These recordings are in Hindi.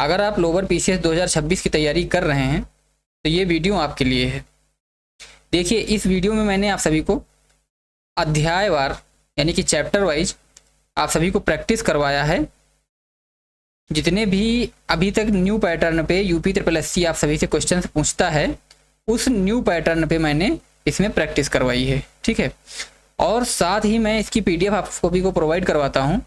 अगर आप लोअर पीसीएस 2026 की तैयारी कर रहे हैं तो ये वीडियो आपके लिए है। देखिए, इस वीडियो में मैंने आप सभी को अध्यायवार यानी कि चैप्टर वाइज आप सभी को प्रैक्टिस करवाया है। जितने भी अभी तक न्यू पैटर्न पे यूपी SSC आप सभी से क्वेश्चन पूछता है, उस न्यू पैटर्न पे मैंने इसमें प्रैक्टिस करवाई है, ठीक है। और साथ ही मैं इसकी PDF आप सभी को प्रोवाइड करवाता हूँ,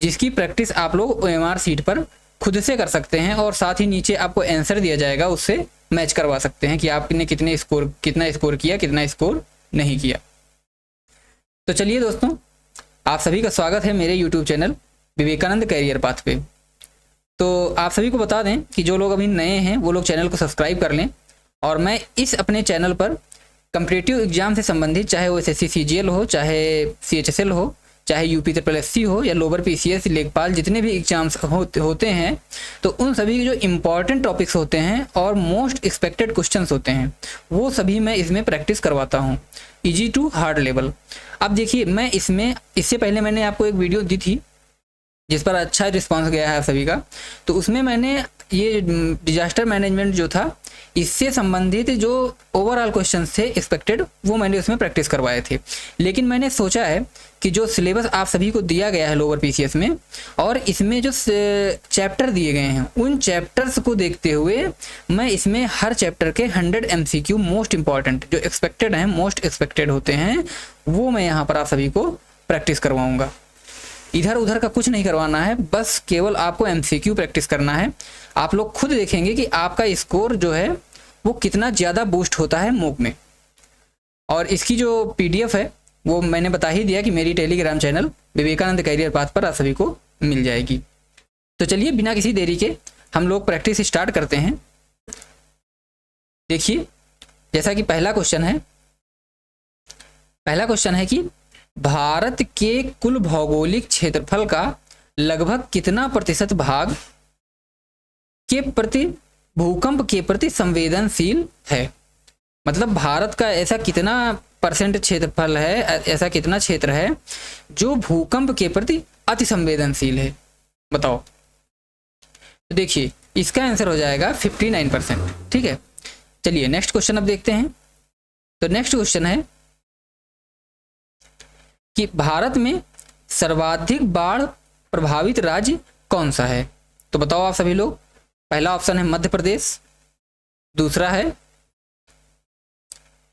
जिसकी प्रैक्टिस आप लोग OMR सीट पर खुद से कर सकते हैं और साथ ही नीचे आपको आंसर दिया जाएगा, उससे मैच करवा सकते हैं कि आपने कितना स्कोर किया, कितना स्कोर नहीं किया। तो चलिए दोस्तों, आप सभी का स्वागत है मेरे YouTube channel Vivekananda career path पे। तो आप सभी को बता दें कि जो लोग अभी नए हैं वो लोग चैनल को सब्सक्राइब कर लें। और मैं इस अपने चैनल पर कम्पिटिटिव एग्जाम से संबंधित, चाहे वो SSC CGL हो, चाहे CHSL हो, चाहे यूपी SSC हो या लोअर PCS लेखपाल, जितने भी एग्जाम्स होते हैं, तो उन सभी के जो इम्पॉर्टेंट टॉपिक्स होते हैं और मोस्ट एक्सपेक्टेड क्वेश्चंस होते हैं, वो सभी मैं इसमें प्रैक्टिस करवाता हूँ, इजी टू हार्ड लेवल। अब देखिए, मैं इससे पहले मैंने आपको एक वीडियो दी थी जिस पर अच्छा रिस्पांस गया है आप सभी का। तो उसमें मैंने ये डिजास्टर मैनेजमेंट जो था, इससे संबंधित जो ओवरऑल क्वेश्चंस थे एक्सपेक्टेड, वो मैंने उसमें प्रैक्टिस करवाए थे। लेकिन मैंने सोचा है कि जो सिलेबस आप सभी को दिया गया है लोअर PCS में, और इसमें जो चैप्टर दिए गए हैं, उन चैप्टर्स को देखते हुए मैं इसमें हर चैप्टर के 100 MCQ मोस्ट इंपॉर्टेंट जो एक्सपेक्टेड हैं, मोस्ट एक्सपेक्टेड होते हैं, वो मैं यहाँ पर आप सभी को प्रैक्टिस करवाऊँगा। इधर उधर का कुछ नहीं करवाना है, बस केवल आपको MCQ प्रैक्टिस करना है। आप लोग खुद देखेंगे कि आपका स्कोर जो है वो कितना ज़्यादा बूस्ट होता है मॉक में। और इसकी जो PDF है वो मैंने बता ही दिया कि मेरी Telegram channel Vivekananda career path पर आप सभी को मिल जाएगी। तो चलिए, बिना किसी देरी के हम लोग प्रैक्टिस स्टार्ट करते हैं। देखिए, जैसा कि पहला क्वेश्चन है कि भारत के कुल भौगोलिक क्षेत्रफल का लगभग कितना प्रतिशत भाग के प्रति भूकंप के प्रति संवेदनशील है। मतलब भारत का ऐसा कितना % क्षेत्रफल है, ऐसा कितना क्षेत्र है जो भूकंप के प्रति अति संवेदनशील है, बताओ। तो देखिए, इसका आंसर हो जाएगा 59%, ठीक है। चलिए नेक्स्ट क्वेश्चन अब देखते हैं। तो नेक्स्ट क्वेश्चन है कि भारत में सर्वाधिक बाढ़ प्रभावित राज्य कौन सा है। तो बताओ आप सभी लोग। पहला ऑप्शन है मध्य प्रदेश,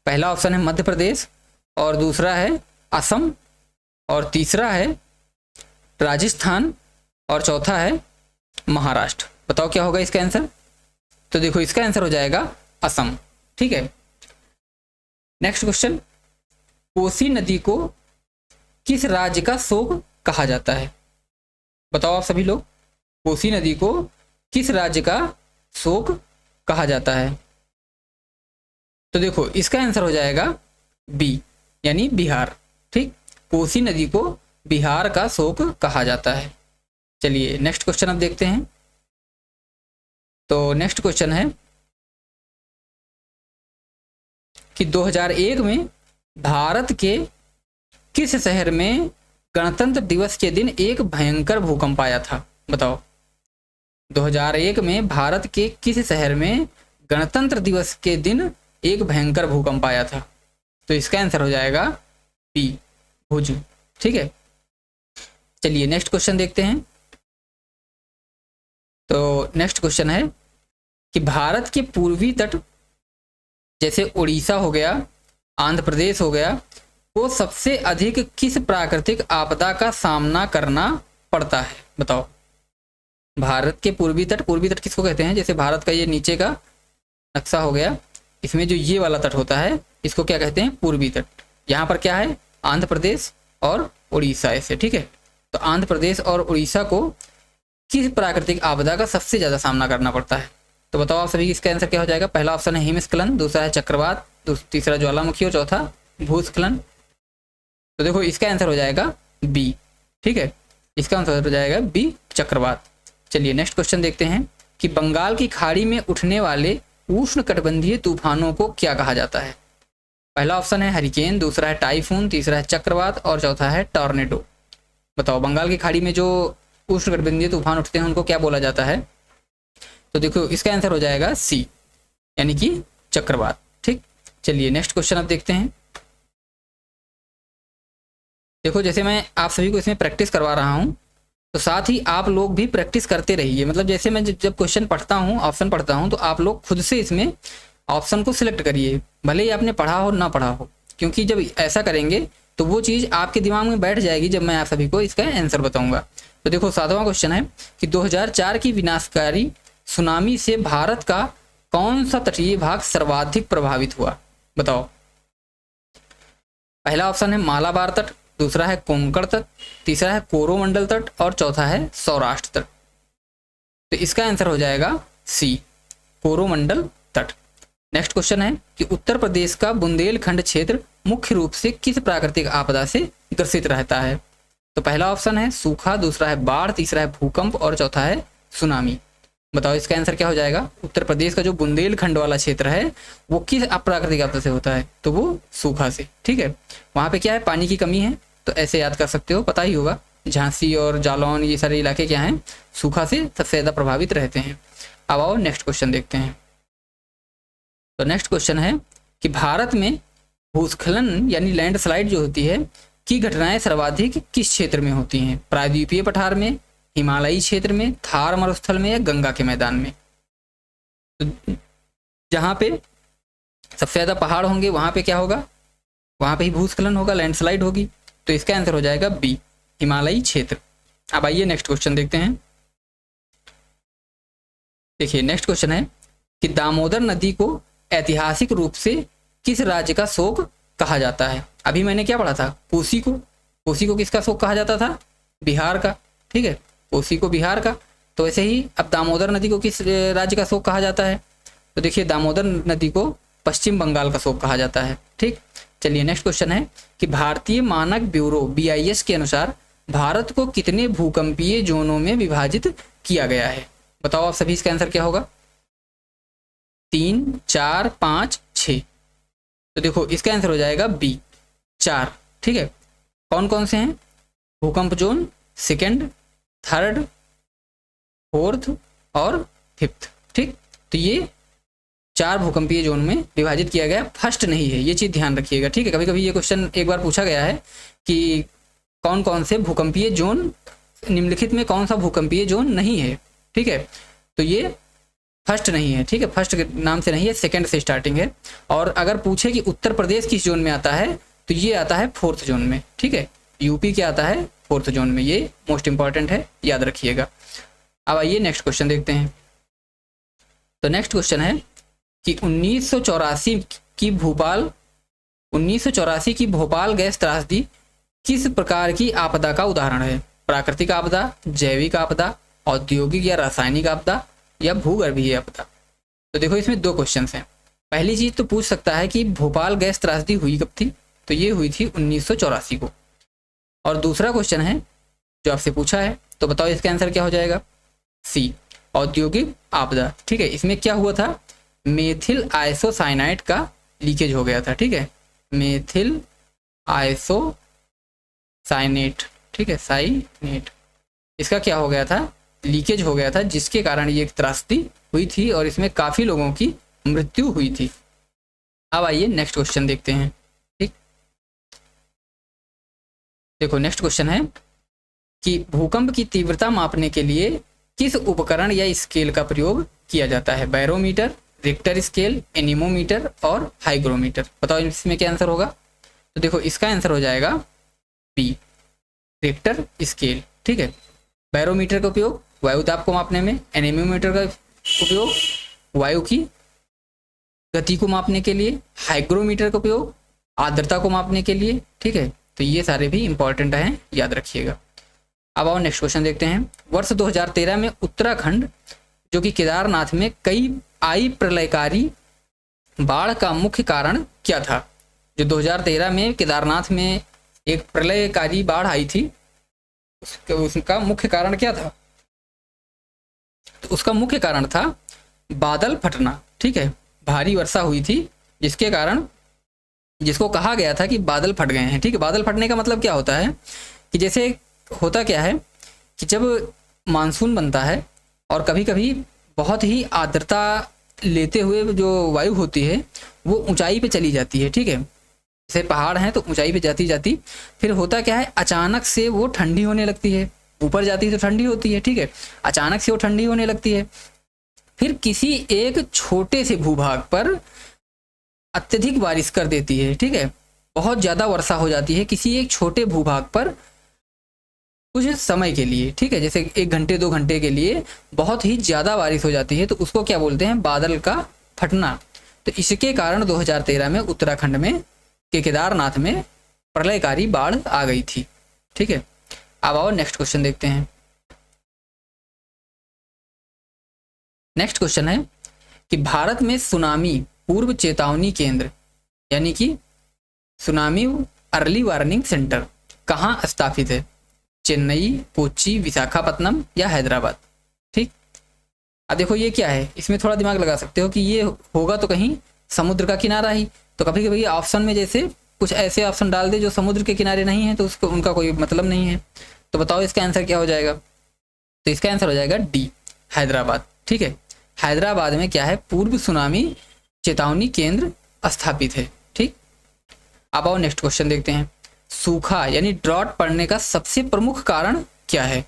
पहला ऑप्शन है मध्य प्रदेश, और दूसरा है असम, और तीसरा है राजस्थान, और चौथा है महाराष्ट्र। बताओ क्या होगा इसका आंसर। तो देखो, इसका आंसर हो जाएगा असम, ठीक है। नेक्स्ट क्वेश्चन, कोसी नदी को किस राज्य का शोक कहा जाता है। बताओ आप सभी लोग, कोसी नदी को किस राज्य का शोक कहा जाता है। तो देखो, इसका आंसर हो जाएगा B, यानी बिहार, ठीक। कोसी नदी को बिहार का शोक कहा जाता है। चलिए नेक्स्ट क्वेश्चन अब देखते हैं। तो नेक्स्ट क्वेश्चन है कि 2001 में भारत के किस शहर में गणतंत्र दिवस के दिन एक भयंकर भूकंप आया था। बताओ, 2001 में भारत के किस शहर में गणतंत्र दिवस के दिन एक भयंकर भूकंप आया था। तो इसका आंसर हो जाएगा B, भुज, ठीक है। चलिए नेक्स्ट क्वेश्चन देखते हैं। तो नेक्स्ट क्वेश्चन है कि भारत के पूर्वी तट जैसे उड़ीसा हो गया, आंध्र प्रदेश हो गया, को सबसे अधिक किस प्राकृतिक आपदा का सामना करना पड़ता है। बताओ, भारत के पूर्वी तट किसको कहते हैं। जैसे भारत का ये नीचे का नक्शा हो गया, इसमें जो ये वाला तट होता है इसको क्या कहते हैं, पूर्वी तट। यहाँ पर क्या है, आंध्र प्रदेश और उड़ीसा, ऐसे, ठीक है। तो आंध्र प्रदेश और उड़ीसा को किस प्राकृतिक आपदा का सबसे ज़्यादा सामना करना पड़ता है। तो बताओ आप सभी, इसका आंसर क्या हो जाएगा। पहला ऑप्शन है हिमस्खलन, दूसरा है चक्रवात, तीसरा ज्वालामुखी, और चौथा भूस्खलन। तो देखो, इसका आंसर हो जाएगा B, ठीक है। इसका आंसर हो जाएगा B, चक्रवात। चलिए नेक्स्ट क्वेश्चन देखते हैं कि बंगाल की खाड़ी में उठने वाले उष्णकटिबंधीय तूफानों को क्या कहा जाता है। पहला ऑप्शन है हरिकेन, दूसरा है टाइफून, तीसरा है चक्रवात, और चौथा है टॉर्नेडो। बताओ, बंगाल की खाड़ी में जो उष्णकटिबंधीय तूफान उठते हैं उनको क्या बोला जाता है। तो देखो इसका आंसर हो जाएगा सी, यानी कि चक्रवात। ठीक, चलिए नेक्स्ट क्वेश्चन अब देखते हैं। देखो जैसे मैं आप सभी को इसमें प्रैक्टिस करवा रहा हूँ, तो साथ ही आप लोग भी प्रैक्टिस करते रहिए। मतलब जैसे मैं जब क्वेश्चन पढ़ता हूँ, ऑप्शन पढ़ता हूँ, तो आप लोग खुद से इसमें ऑप्शन को सिलेक्ट करिए, भले ही आपने पढ़ा हो ना पढ़ा हो, क्योंकि जब ऐसा करेंगे तो वो चीज़ आपके दिमाग में बैठ जाएगी जब मैं आप सभी को इसका आंसर बताऊंगा। तो देखो 7वां क्वेश्चन है कि 2004 की विनाशकारी सुनामी से भारत का कौन सा तटीय भाग सर्वाधिक प्रभावित हुआ? बताओ। पहला ऑप्शन है मालाबार तट, दूसरा है कोंकण तट, तीसरा है कोरोमंडल तट और चौथा है सौराष्ट्र तट। तो इसका आंसर हो जाएगा सी, कोरोमंडल तट। नेक्स्ट क्वेश्चन है कि उत्तर प्रदेश का बुंदेलखंड क्षेत्र मुख्य रूप से किस प्राकृतिक आपदा से ग्रसित रहता है? तो पहला ऑप्शन है सूखा, दूसरा है बाढ़, तीसरा है भूकंप और चौथा है सुनामी। बताओ इसका आंसर क्या हो जाएगा? उत्तर प्रदेश का जो बुंदेलखंड वाला क्षेत्र है वो किस प्राकृतिक आपदा से होता है? तो वो सूखा से। ठीक है, वहाँ पे क्या है, पानी की कमी है, तो ऐसे याद कर सकते हो, पता ही होगा। झांसी और जालौन ये सारे इलाके क्या हैं, सूखा से सबसे ज़्यादा प्रभावित रहते हैं। अब आओ नेक्स्ट क्वेश्चन देखते हैं। तो नेक्स्ट क्वेश्चन है कि भारत में भूस्खलन यानी लैंडस्लाइड जो होती है की घटनाएं सर्वाधिक किस क्षेत्र में होती हैं? प्रायद्वीपीय पठार में, हिमालयी क्षेत्र में, थार मरुस्थल में या गंगा के मैदान में? तो जहाँ पे सबसे ज़्यादा पहाड़ होंगे वहाँ पे क्या होगा, वहाँ पे ही भूस्खलन होगा, लैंडस्लाइड होगी। तो इसका आंसर हो जाएगा बी, हिमालयी क्षेत्र। अब आइए नेक्स्ट क्वेश्चन देखते हैं। देखिए नेक्स्ट क्वेश्चन है कि दामोदर नदी को ऐतिहासिक रूप से किस राज्य का शोक कहा जाता है? अभी मैंने क्या पढ़ा था, कोसी को। कोसी को किसका शोक कहा जाता था? बिहार का। ठीक है, कोसी को बिहार का। तो ऐसे ही अब दामोदर नदी को किस राज्य का शोक कहा जाता है? तो देखिए दामोदर नदी को पश्चिम बंगाल का शोक कहा जाता है। ठीक, चलिए नेक्स्ट क्वेश्चन है कि भारतीय मानक ब्यूरो BIS के अनुसार भारत को कितने भूकंपीय जोनों में विभाजित किया गया है? बताओ आप सभी, इसका आंसर क्या होगा? 3, 4, 5, 6। तो देखो इसका आंसर हो जाएगा बी, 4। ठीक है, कौन कौन से हैं? भूकंप जोन 2nd, 3rd, 4th और 5th। ठीक, तो ये 4 भूकंपीय जोन में विभाजित किया गया, फर्स्ट नहीं है, ये चीज़ ध्यान रखिएगा। ठीक है, कभी कभी ये क्वेश्चन एक बार पूछा गया है कि कौन कौन से भूकंपीय जोन, निम्नलिखित में कौन सा भूकंपीय जोन नहीं है? ठीक है, तो ये फर्स्ट नहीं है। ठीक है, फर्स्ट के नाम से नहीं है, 2nd से स्टार्टिंग है। और अगर पूछे कि उत्तर प्रदेश किस जोन में आता है, तो ये आता है 4th जोन में। ठीक है, यूपी क्या आता है? 4th जोन में। ये मोस्ट इंपॉर्टेंट है, याद रखिएगा। अब आइए नेक्स्ट क्वेश्चन देखते हैं। तो नेक्स्ट क्वेश्चन है कि 1984 की भोपाल गैस त्रासदी किस प्रकार की आपदा का उदाहरण है? प्राकृतिक आपदा, जैविक आपदा, औद्योगिक या रासायनिक आपदा या भूगर्भीय आपदा? तो देखो इसमें 2 क्वेश्चन हैं। पहली चीज तो पूछ सकता है कि भोपाल गैस त्रासदी हुई कब थी? तो ये हुई थी 1984 को। और दूसरा क्वेश्चन है जो आपसे पूछा है, तो बताओ इसका आंसर क्या हो जाएगा? सी, औद्योगिक आपदा। ठीक है, इसमें क्या हुआ था? मेथिल आइसोसाइनाइड का लीकेज हो गया था। ठीक है, मेथिल आइसोसाइनेट, ठीक है, साइनेट, इसका क्या हो गया था? लीकेज हो गया था, जिसके कारण ये त्रासदी हुई थी और इसमें काफ़ी लोगों की मृत्यु हुई थी। अब आइए नेक्स्ट क्वेश्चन देखते हैं। ठीक, देखो नेक्स्ट क्वेश्चन है कि भूकंप की तीव्रता मापने के लिए किस उपकरण या स्केल का प्रयोग किया जाता है? बैरोमीटर, रिक्टर स्केल, एनीमोमीटर और हाइग्रोमीटर। बताओ इसमें क्या आंसर होगा? तो देखो इसका आंसर हो जाएगा बी, रिक्टर स्केल। ठीक है, बैरोमीटर का उपयोग वायु दाब को मापने में, एनीमोमीटर का उपयोग वायु की गति को मापने के लिए, हाइग्रोमीटर का उपयोग आर्द्रता को मापने के लिए। ठीक है, तो ये सारे भी इंपॉर्टेंट हैं, याद रखिएगा। अब आओ नेक्स्ट क्वेश्चन देखते हैं। वर्ष 2013 में उत्तराखंड जो कि केदारनाथ में आई प्रलयकारी बाढ़ का मुख्य कारण क्या था? जो 2013 में केदारनाथ में एक प्रलयकारी बाढ़ आई थी, उसका मुख्य कारण क्या था? तो उसका मुख्य कारण था बादल फटना। ठीक है, भारी वर्षा हुई थी जिसके कारण, जिसको कहा गया था कि बादल फट गए हैं। ठीक है, बादल फटने का मतलब क्या होता है कि जैसे होता क्या है कि जब मानसून बनता है और कभी कभी बहुत ही आर्द्रता लेते हुए जो वायु होती है वो ऊंचाई पे चली जाती है, ठीक है। जैसे पहाड़ हैं तो ऊंचाई पे जाती जाती फिर होता क्या है, अचानक से वो ठंडी होने लगती है। ऊपर जाती है तो ठंडी होती है, ठीक है, अचानक से वो ठंडी होने लगती है। फिर किसी एक छोटे से भूभाग पर अत्यधिक बारिश कर देती है, ठीक है, बहुत ज़्यादा वर्षा हो जाती है किसी एक छोटे भूभाग पर कुछ समय के लिए, ठीक है, जैसे 1 घंटे 2 घंटे के लिए बहुत ही ज़्यादा बारिश हो जाती है, तो उसको क्या बोलते हैं, बादल का फटना। तो इसके कारण 2013 में उत्तराखंड में के केदारनाथ में प्रलयकारी बाढ़ आ गई थी, ठीक है। अब आओ नेक्स्ट क्वेश्चन देखते हैं। नेक्स्ट क्वेश्चन है कि भारत में सुनामी पूर्व चेतावनी केंद्र यानी कि सुनामी अर्ली वार्निंग सेंटर कहाँ स्थापित है? चेन्नई, कोच्चि, विशाखापत्तनम या हैदराबाद, ठीक। अब देखो ये क्या है, इसमें थोड़ा दिमाग लगा सकते हो कि ये होगा तो कहीं समुद्र का किनारा ही, तो कभी कभी ऑप्शन में जैसे कुछ ऐसे ऑप्शन डाल दे जो समुद्र के किनारे नहीं है तो उसको उनका कोई मतलब नहीं है। तो बताओ इसका आंसर क्या हो जाएगा? तो इसका आंसर हो जाएगा डी, हैदराबाद, ठीक है। हैदराबाद में क्या है, पूर्व सुनामी चेतावनी केंद्र स्थापित है, ठीक। अब आओ नेक्स्ट क्वेश्चन देखते हैं। सूखा यानी ड्रॉट पड़ने का सबसे प्रमुख कारण क्या है?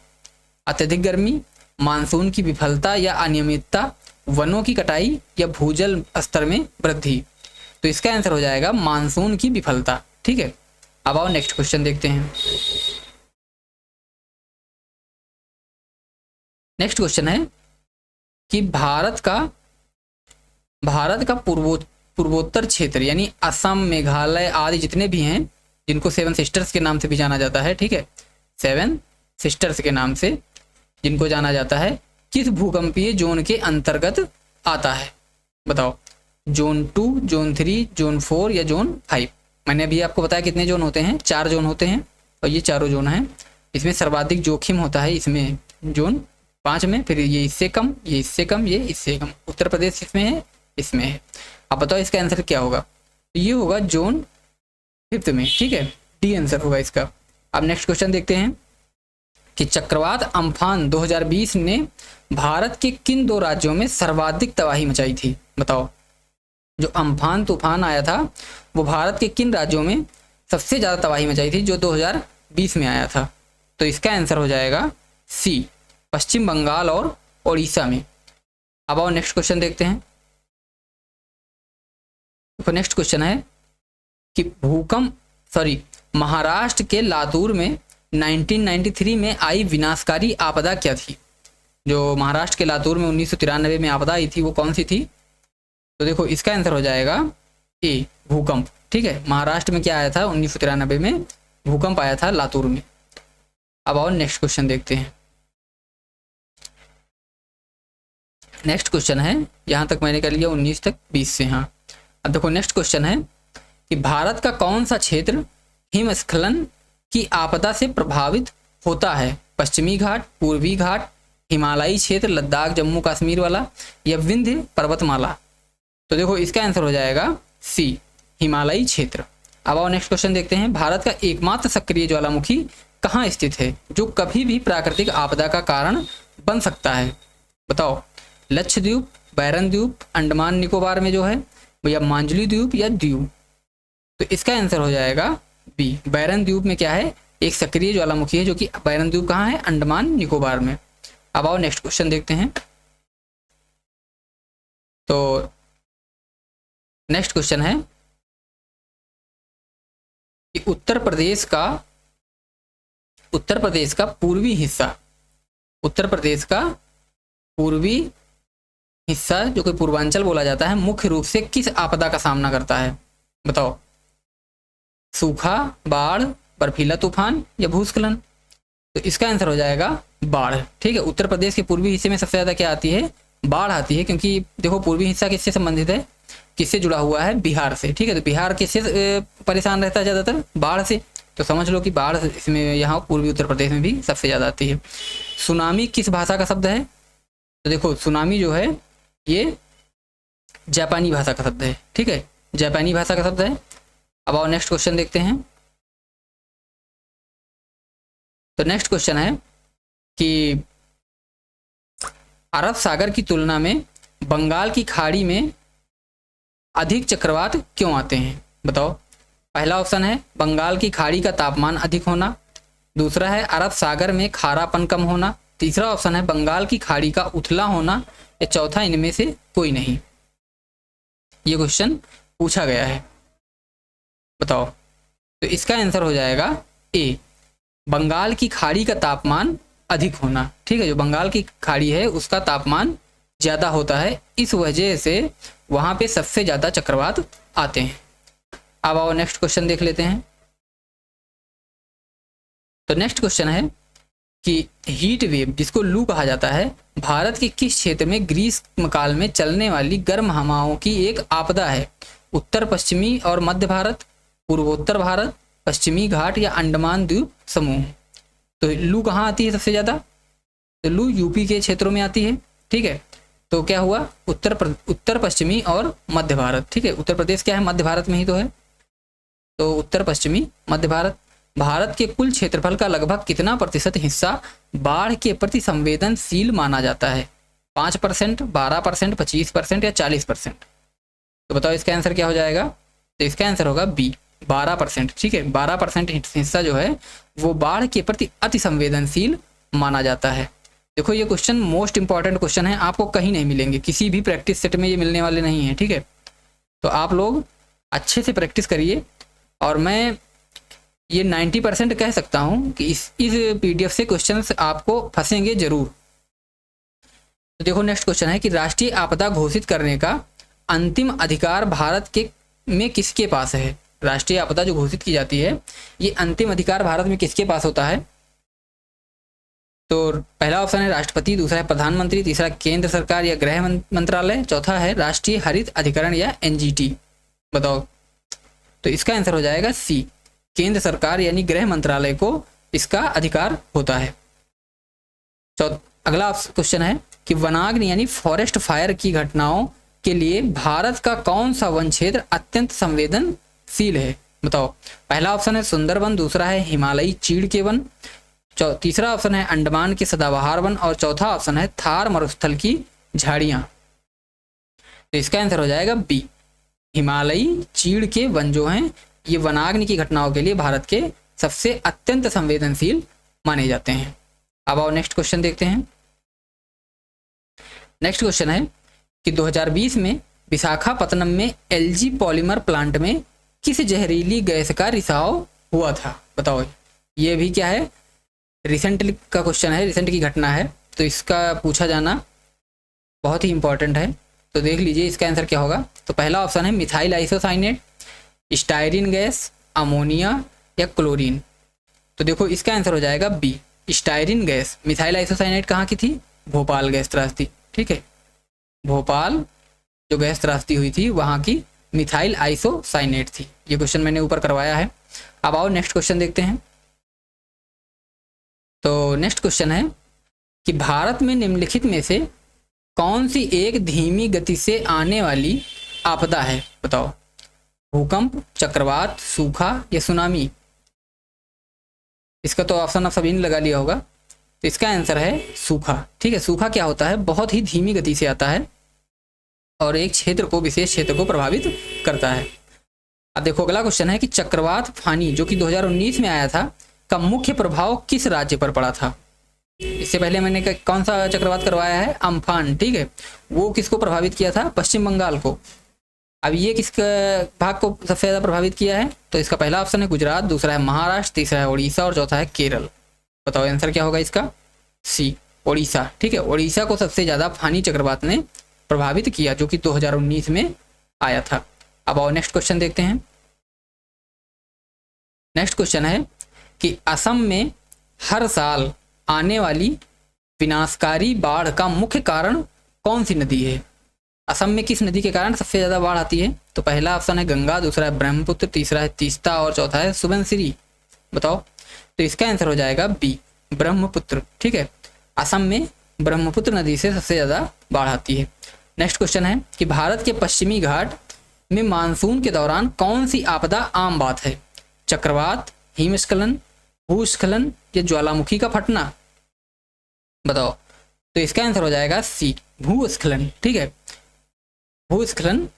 अत्यधिक गर्मी, मानसून की विफलता या अनियमितता, वनों की कटाई या भूजल स्तर में वृद्धि। तो इसका आंसर हो जाएगा मानसून की विफलता, ठीक है। अब आओ नेक्स्ट क्वेश्चन देखते हैं। नेक्स्ट क्वेश्चन है कि भारत का पूर्वोत्तर क्षेत्र यानी असम, मेघालय आदि जितने भी हैं, जिनको 7 सिस्टर्स के नाम से भी जाना जाता है, ठीक है, 7 सिस्टर्स के नाम से जिनको जाना जाता है, किस भूकंपीय जोन के अंतर्गत आता है? बताओ, जोन 2, जोन 3, जोन 4 या जोन 5? मैंने अभी आपको बताया कितने जोन होते हैं, 4 जोन होते हैं और ये चारों जोन हैं। इसमें सर्वाधिक जोखिम होता है इसमें जोन 5 में, फिर ये इससे कम, ये इससे कम, ये इससे कम। उत्तर प्रदेश इसमें है, इसमें है। अब बताओ इसका आंसर क्या होगा? तो ये होगा जोन 5 में, ठीक है, डी आंसर होगा इसका। अब नेक्स्ट क्वेश्चन देखते हैं कि चक्रवात अम्फान 2020 ने भारत के किन 2 राज्यों में सर्वाधिक तबाही मचाई थी? बताओ, जो अम्फान तूफान आया था वो भारत के किन राज्यों में सबसे ज़्यादा तबाही मचाई थी जो 2020 में आया था? तो इसका आंसर हो जाएगा सी, पश्चिम बंगाल और ओडिशा में। अब आओ नेक्स्ट क्वेश्चन देखते हैं। तो नेक्स्ट क्वेश्चन है कि महाराष्ट्र के लातूर में 1993 में आई विनाशकारी आपदा क्या थी? जो महाराष्ट्र के लातूर में 1993 में आपदा आई थी वो कौन सी थी? तो देखो इसका आंसर हो जाएगा ए, भूकंप, ठीक है। महाराष्ट्र में क्या आया था 1993 में? भूकंप आया था लातूर में। अब और नेक्स्ट क्वेश्चन देखते हैं। नेक्स्ट क्वेश्चन है, यहाँ तक मैंने कर लिया 19 तक, 20 से, हाँ। अब देखो नेक्स्ट क्वेश्चन है कि भारत का कौन सा क्षेत्र हिमस्खलन की आपदा से प्रभावित होता है? पश्चिमी घाट, पूर्वी घाट, हिमालयी क्षेत्र, लद्दाख जम्मू कश्मीर वाला या विंध्य पर्वतमाला? तो देखो इसका आंसर हो जाएगा सी, हिमालयी क्षेत्र। अब आओ नेक्स्ट क्वेश्चन देखते हैं। भारत का एकमात्र सक्रिय ज्वालामुखी कहाँ स्थित है जो कभी भी प्राकृतिक आपदा का कारण बन सकता है? बताओ, लक्षद्वीप, बैरन द्वीप, अंडमान निकोबार में जो है, या मांजुली द्वीप या दीव? तो इसका आंसर हो जाएगा बी, बैरन द्वीप में क्या है, एक सक्रिय ज्वालामुखी है, जो कि बैरन द्वीप कहाँ है, अंडमान निकोबार में। अब आओ नेक्स्ट क्वेश्चन देखते हैं। तो नेक्स्ट क्वेश्चन है कि उत्तर प्रदेश का पूर्वी हिस्सा जो कि पूर्वांचल बोला जाता है, मुख्य रूप से किस आपदा का सामना करता है? बताओ, सूखा, बाढ़, बर्फीला तूफान या भूस्खलन? तो इसका आंसर हो जाएगा बाढ़, ठीक है। उत्तर प्रदेश के पूर्वी हिस्से में सबसे ज़्यादा क्या आती है? बाढ़ आती है, क्योंकि देखो पूर्वी हिस्सा किससे संबंधित है, किससे जुड़ा हुआ है? बिहार से, ठीक है। तो बिहार किससे परेशान रहता है ज़्यादातर? बाढ़ से। तो समझ लो कि बाढ़ इसमें यहाँ पूर्वी उत्तर प्रदेश में भी सबसे ज़्यादा आती है। सुनामी किस भाषा का शब्द है? तो देखो सुनामी जो है ये जापानी भाषा का शब्द है, ठीक है, जापानी भाषा का शब्द है। अब आओ नेक्स्ट क्वेश्चन देखते हैं। तो नेक्स्ट क्वेश्चन है कि अरब सागर की तुलना में बंगाल की खाड़ी में अधिक चक्रवात क्यों आते हैं? बताओ। पहला ऑप्शन है बंगाल की खाड़ी का तापमान अधिक होना, दूसरा है अरब सागर में खारापन कम होना, तीसरा ऑप्शन है बंगाल की खाड़ी का उथला होना, या चौथा इनमें से कोई नहीं। ये क्वेश्चन पूछा गया है, बताओ। तो इसका आंसर हो जाएगा ए, बंगाल की खाड़ी का तापमान अधिक होना। ठीक है, जो बंगाल की खाड़ी है उसका तापमान ज़्यादा होता है, इस वजह से वहाँ पे सबसे ज़्यादा चक्रवात आते हैं। अब आओ नेक्स्ट क्वेश्चन देख लेते हैं। तो नेक्स्ट क्वेश्चन है कि हीट वेव, जिसको लू कहा जाता है, भारत के किस क्षेत्र में ग्रीष्मकाल में चलने वाली गर्म हवाओं की एक आपदा है? उत्तर पश्चिमी और मध्य भारत, पूर्वोत्तर भारत, पश्चिमी घाट, या अंडमान द्वीप समूह। तो लू कहाँ आती है सबसे ज़्यादा? तो लू यूपी के क्षेत्रों में आती है। ठीक है, तो क्या हुआ? उत्तर पश्चिमी और मध्य भारत। ठीक है, उत्तर प्रदेश क्या है? मध्य भारत में ही तो है। तो उत्तर पश्चिमी मध्य भारत। भारत के कुल क्षेत्रफल का लगभग कितना प्रतिशत हिस्सा बाढ़ के प्रति संवेदनशील माना जाता है? 5%, 12%, 25% या 40%? तो बताओ इसका आंसर क्या हो जाएगा? तो इसका आंसर होगा बी, 12%। ठीक है, 12% हिस्सा जो है वो बाढ़ के प्रति अति संवेदनशील माना जाता है। देखो ये क्वेश्चन मोस्ट इंपॉर्टेंट क्वेश्चन है, आपको कहीं नहीं मिलेंगे, किसी भी प्रैक्टिस सेट में ये मिलने वाले नहीं है। ठीक है, तो आप लोग अच्छे से प्रैक्टिस करिए, और मैं ये 90% कह सकता हूँ कि इस PDF से क्वेश्चंस आपको फंसेंगे जरूर। तो देखो नेक्स्ट क्वेश्चन है कि राष्ट्रीय आपदा घोषित करने का अंतिम अधिकार भारत के में किसके पास है? राष्ट्रीय आपदा जो घोषित की जाती है, ये अंतिम अधिकार भारत में किसके पास होता है? तो पहला ऑप्शन है राष्ट्रपति, दूसरा है प्रधानमंत्री, तीसरा केंद्र सरकार या गृह मंत्रालय, चौथा है राष्ट्रीय हरित अधिकरण या NGT। बताओ। तो इसका आंसर हो जाएगा सी, केंद्र सरकार यानी गृह मंत्रालय को इसका अधिकार होता है। अगला क्वेश्चन है कि वनाग्नि यानी फॉरेस्ट फायर की घटनाओं के लिए भारत का कौन सा वन क्षेत्र अत्यंत संवेदनशील है? बताओ। पहला ऑप्शन है सुंदरवन, दूसरा है हिमालयी चीड़ के वन, तीसरा ऑप्शन है अंडमान के सदाबहार वन, और चौथा ऑप्शन है थार मरुस्थल की झाड़ियां। तो इसका आंसर हो जाएगा बी, हिमालयी चीड़ के वन जो हैं ये वनाग्नि की घटनाओं के लिए भारत के सबसे अत्यंत संवेदनशील माने जाते हैं। अब आओ नेक्स्ट क्वेश्चन देखते हैं। नेक्स्ट क्वेश्चन है कि 2020 में विशाखापत्तनम में LG पॉलीमर प्लांट में किस जहरीली गैस का रिसाव हुआ था? बताओ। ये भी क्या है? रिसेंटली का क्वेश्चन है, रिसेंट की घटना है, तो इसका पूछा जाना बहुत ही इंपॉर्टेंट है। तो देख लीजिए इसका आंसर क्या होगा। तो पहला ऑप्शन है methyl isocyanate, styrene gas, ammonia या क्लोरीन। तो देखो इसका आंसर हो जाएगा B, styrene gas. Methyl isocyanate कहाँ की थी? भोपाल गैस त्रासदी। ठीक है, भोपाल जो गैस त्रासदी हुई थी वहाँ की मिथाइल आइसोसाइनेट थी। ये क्वेश्चन मैंने ऊपर करवाया है। अब आओ नेक्स्ट क्वेश्चन देखते हैं। तो नेक्स्ट क्वेश्चन है कि भारत में निम्नलिखित में से कौन सी एक धीमी गति से आने वाली आपदा है? बताओ। भूकंप, चक्रवात, सूखा या सुनामी? इसका तो ऑप्शन आप सभी ने लगा लिया होगा। तो इसका आंसर है सूखा। ठीक है, सूखा क्या होता है? बहुत ही धीमी गति से आता है और एक क्षेत्र को, विशेष क्षेत्र को प्रभावित करता है। अब देखो अगला क्वेश्चन है कि चक्रवात फानी जो कि 2019 में आया था का मुख्य प्रभाव किस राज्य पर पड़ा था? इससे पहले मैंने कौन सा चक्रवात करवाया है? अम्फान। ठीक है, वो किसको प्रभावित किया था? पश्चिम बंगाल को। अब ये किस भाग को सबसे ज़्यादा प्रभावित किया है? तो इसका पहला ऑप्शन है गुजरात, दूसरा है महाराष्ट्र, तीसरा है उड़ीसा और चौथा है केरल। बताओ आंसर क्या होगा इसका? सी, उड़ीसा। ठीक है, उड़ीसा को सबसे ज़्यादा फानी चक्रवात ने प्रभावित किया जो कि 2019 में आया था। अब आओ नेक्स्ट क्वेश्चन देखते हैं। नेक्स्ट क्वेश्चन है कि असम में हर साल आने वाली विनाशकारी बाढ़ का मुख्य कारण कौन सी नदी है? असम में किस नदी के कारण सबसे ज़्यादा बाढ़ आती है? तो पहला ऑप्शन है गंगा, दूसरा है ब्रह्मपुत्र, तीसरा है तीस्ता और चौथा है सुबनसिरी। बताओ। तो इसका आंसर हो जाएगा बी, ब्रह्मपुत्र। ठीक है, असम में ब्रह्मपुत्र नदी से सबसे ज़्यादा बाढ़ आती है। नेक्स्ट क्वेश्चन है कि भारत के पश्चिमी घाट में मानसून के दौरान कौन सी आपदा आम बात है? चक्रवात, हिमस्खलन, भूस्खलन या ज्वालामुखी का फटना? बताओ। तो इसका आंसर हो जाएगा सी, भूस्खलन। ठीक है, भूस्खलन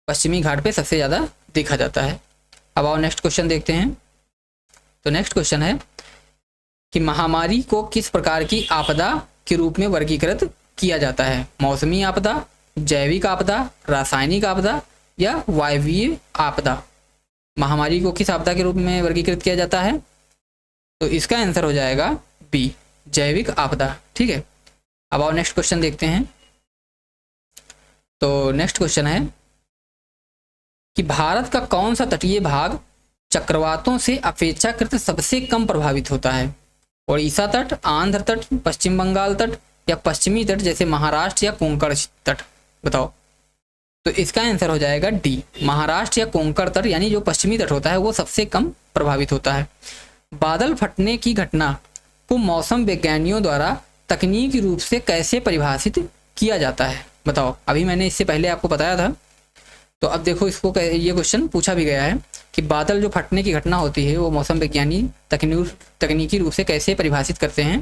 पश्चिमी घाट पे सबसे ज़्यादा देखा जाता है। अब आओ नेक्स्ट क्वेश्चन देखते हैं। तो नेक्स्ट क्वेश्चन है कि महामारी को किस प्रकार की आपदा के रूप में वर्गीकृत किया जाता है? मौसमी आपदा, जैविक आपदा, रासायनिक आपदा या वायवीय आपदा? महामारी को किस आपदा के रूप में वर्गीकृत किया जाता है? तो इसका आंसर हो जाएगा बी, जैविक आपदा। ठीक है, अब आओ नेक्स्ट क्वेश्चन देखते हैं। तो नेक्स्ट क्वेश्चन है कि भारत का कौन सा तटीय भाग चक्रवातों से अपेक्षाकृत सबसे कम प्रभावित होता है? उड़ीसा तट, आंध्र तट, पश्चिम बंगाल तट या पश्चिमी तट जैसे महाराष्ट्र या कोंकण तट? बताओ। तो इसका आंसर हो जाएगा डी, महाराष्ट्र या कोंकण तट, यानी जो पश्चिमी तट होता है वो सबसे कम प्रभावित होता है। बादल फटने की घटना को मौसम विज्ञानियों द्वारा तकनीकी रूप से कैसे परिभाषित किया जाता है? बताओ। अभी मैंने इससे पहले आपको बताया था, तो अब देखो इसको ये क्वेश्चन पूछा भी गया है कि बादल जो फटने की घटना होती है वो मौसम विज्ञानी तकनीकी रूप से कैसे परिभाषित करते हैं?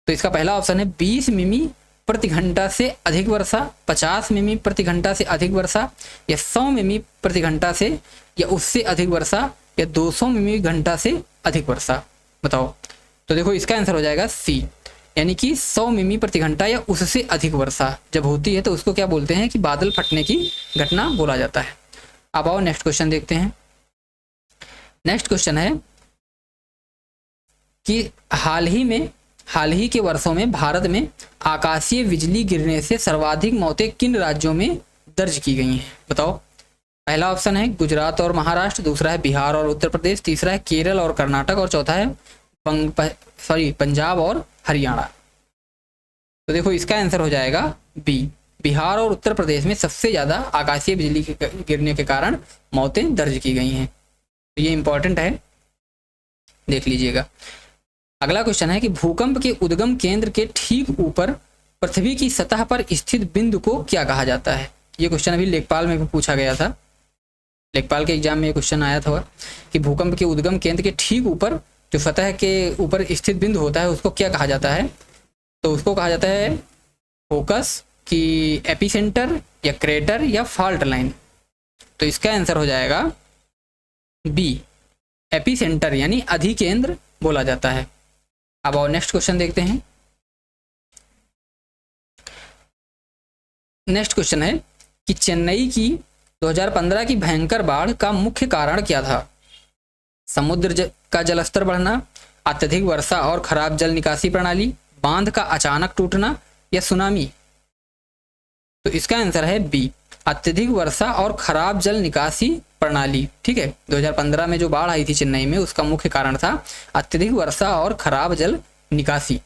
तो इसका पहला ऑप्शन है 20 मिमी प्रति घंटा से अधिक वर्षा, 50 मिमी प्रति घंटा से अधिक वर्षा या 100 मिमी प्रति घंटा से या उससे अधिक वर्षा या 200 मिमी घंटा से अधिक वर्षा? बताओ। तो देखो इसका आंसर हो जाएगा सी, यानी कि 100 मिमी प्रति घंटा या उससे अधिक वर्षा जब होती है तो उसको क्या बोलते हैं कि बादल फटने की घटना बोला जाता है। अब आओ नेक्स्ट क्वेश्चन देखते हैं। नेक्स्ट क्वेश्चन है कि हाल ही के वर्षों में भारत में आकाशीय बिजली गिरने से सर्वाधिक मौतें किन राज्यों में दर्ज की गई हैं? बताओ। पहला ऑप्शन है गुजरात और महाराष्ट्र, दूसरा है बिहार और उत्तर प्रदेश, तीसरा है केरल और कर्नाटक और चौथा है पंजाब और हरियाणा। तो देखो इसका आंसर हो जाएगा बी, बिहार और उत्तर प्रदेश में सबसे ज़्यादा आकाशीय बिजली के गिरने के कारण मौतें दर्ज की गई हैं। तो ये इंपॉर्टेंट है, देख लीजिएगा। अगला क्वेश्चन है कि भूकंप के उद्गम केंद्र के ठीक ऊपर पृथ्वी की सतह पर स्थित बिंदु को क्या कहा जाता है? ये क्वेश्चन अभी लेखपाल में भी पूछा गया था, लेखपाल के एग्जाम में ये क्वेश्चन आया था कि भूकंप के उद्गम केंद्र के ठीक ऊपर जो सतह के ऊपर स्थित बिंदु होता है उसको क्या कहा जाता है? तो उसको कहा जाता है फोकस की एपिसेंटर या क्रेटर या फॉल्ट लाइन। तो इसका आंसर हो जाएगा बी, एपिसेंटर यानी अधिकेंद्र बोला जाता है। अब और नेक्स्ट क्वेश्चन देखते हैं। नेक्स्ट क्वेश्चन है कि चेन्नई की 2015 की भयंकर बाढ़ का मुख्य कारण क्या था? समुद्र का जलस्तर बढ़ना, अत्यधिक वर्षा और खराब जल निकासी प्रणाली, बांध का अचानक टूटना या सुनामी? तो इसका आंसर है बी, अत्यधिक वर्षा और खराब जल निकासी प्रणाली। ठीक है, 2015 में जो बाढ़ आई थी चेन्नई में उसका मुख्य कारण था अत्यधिक वर्षा और खराब जल निकासी।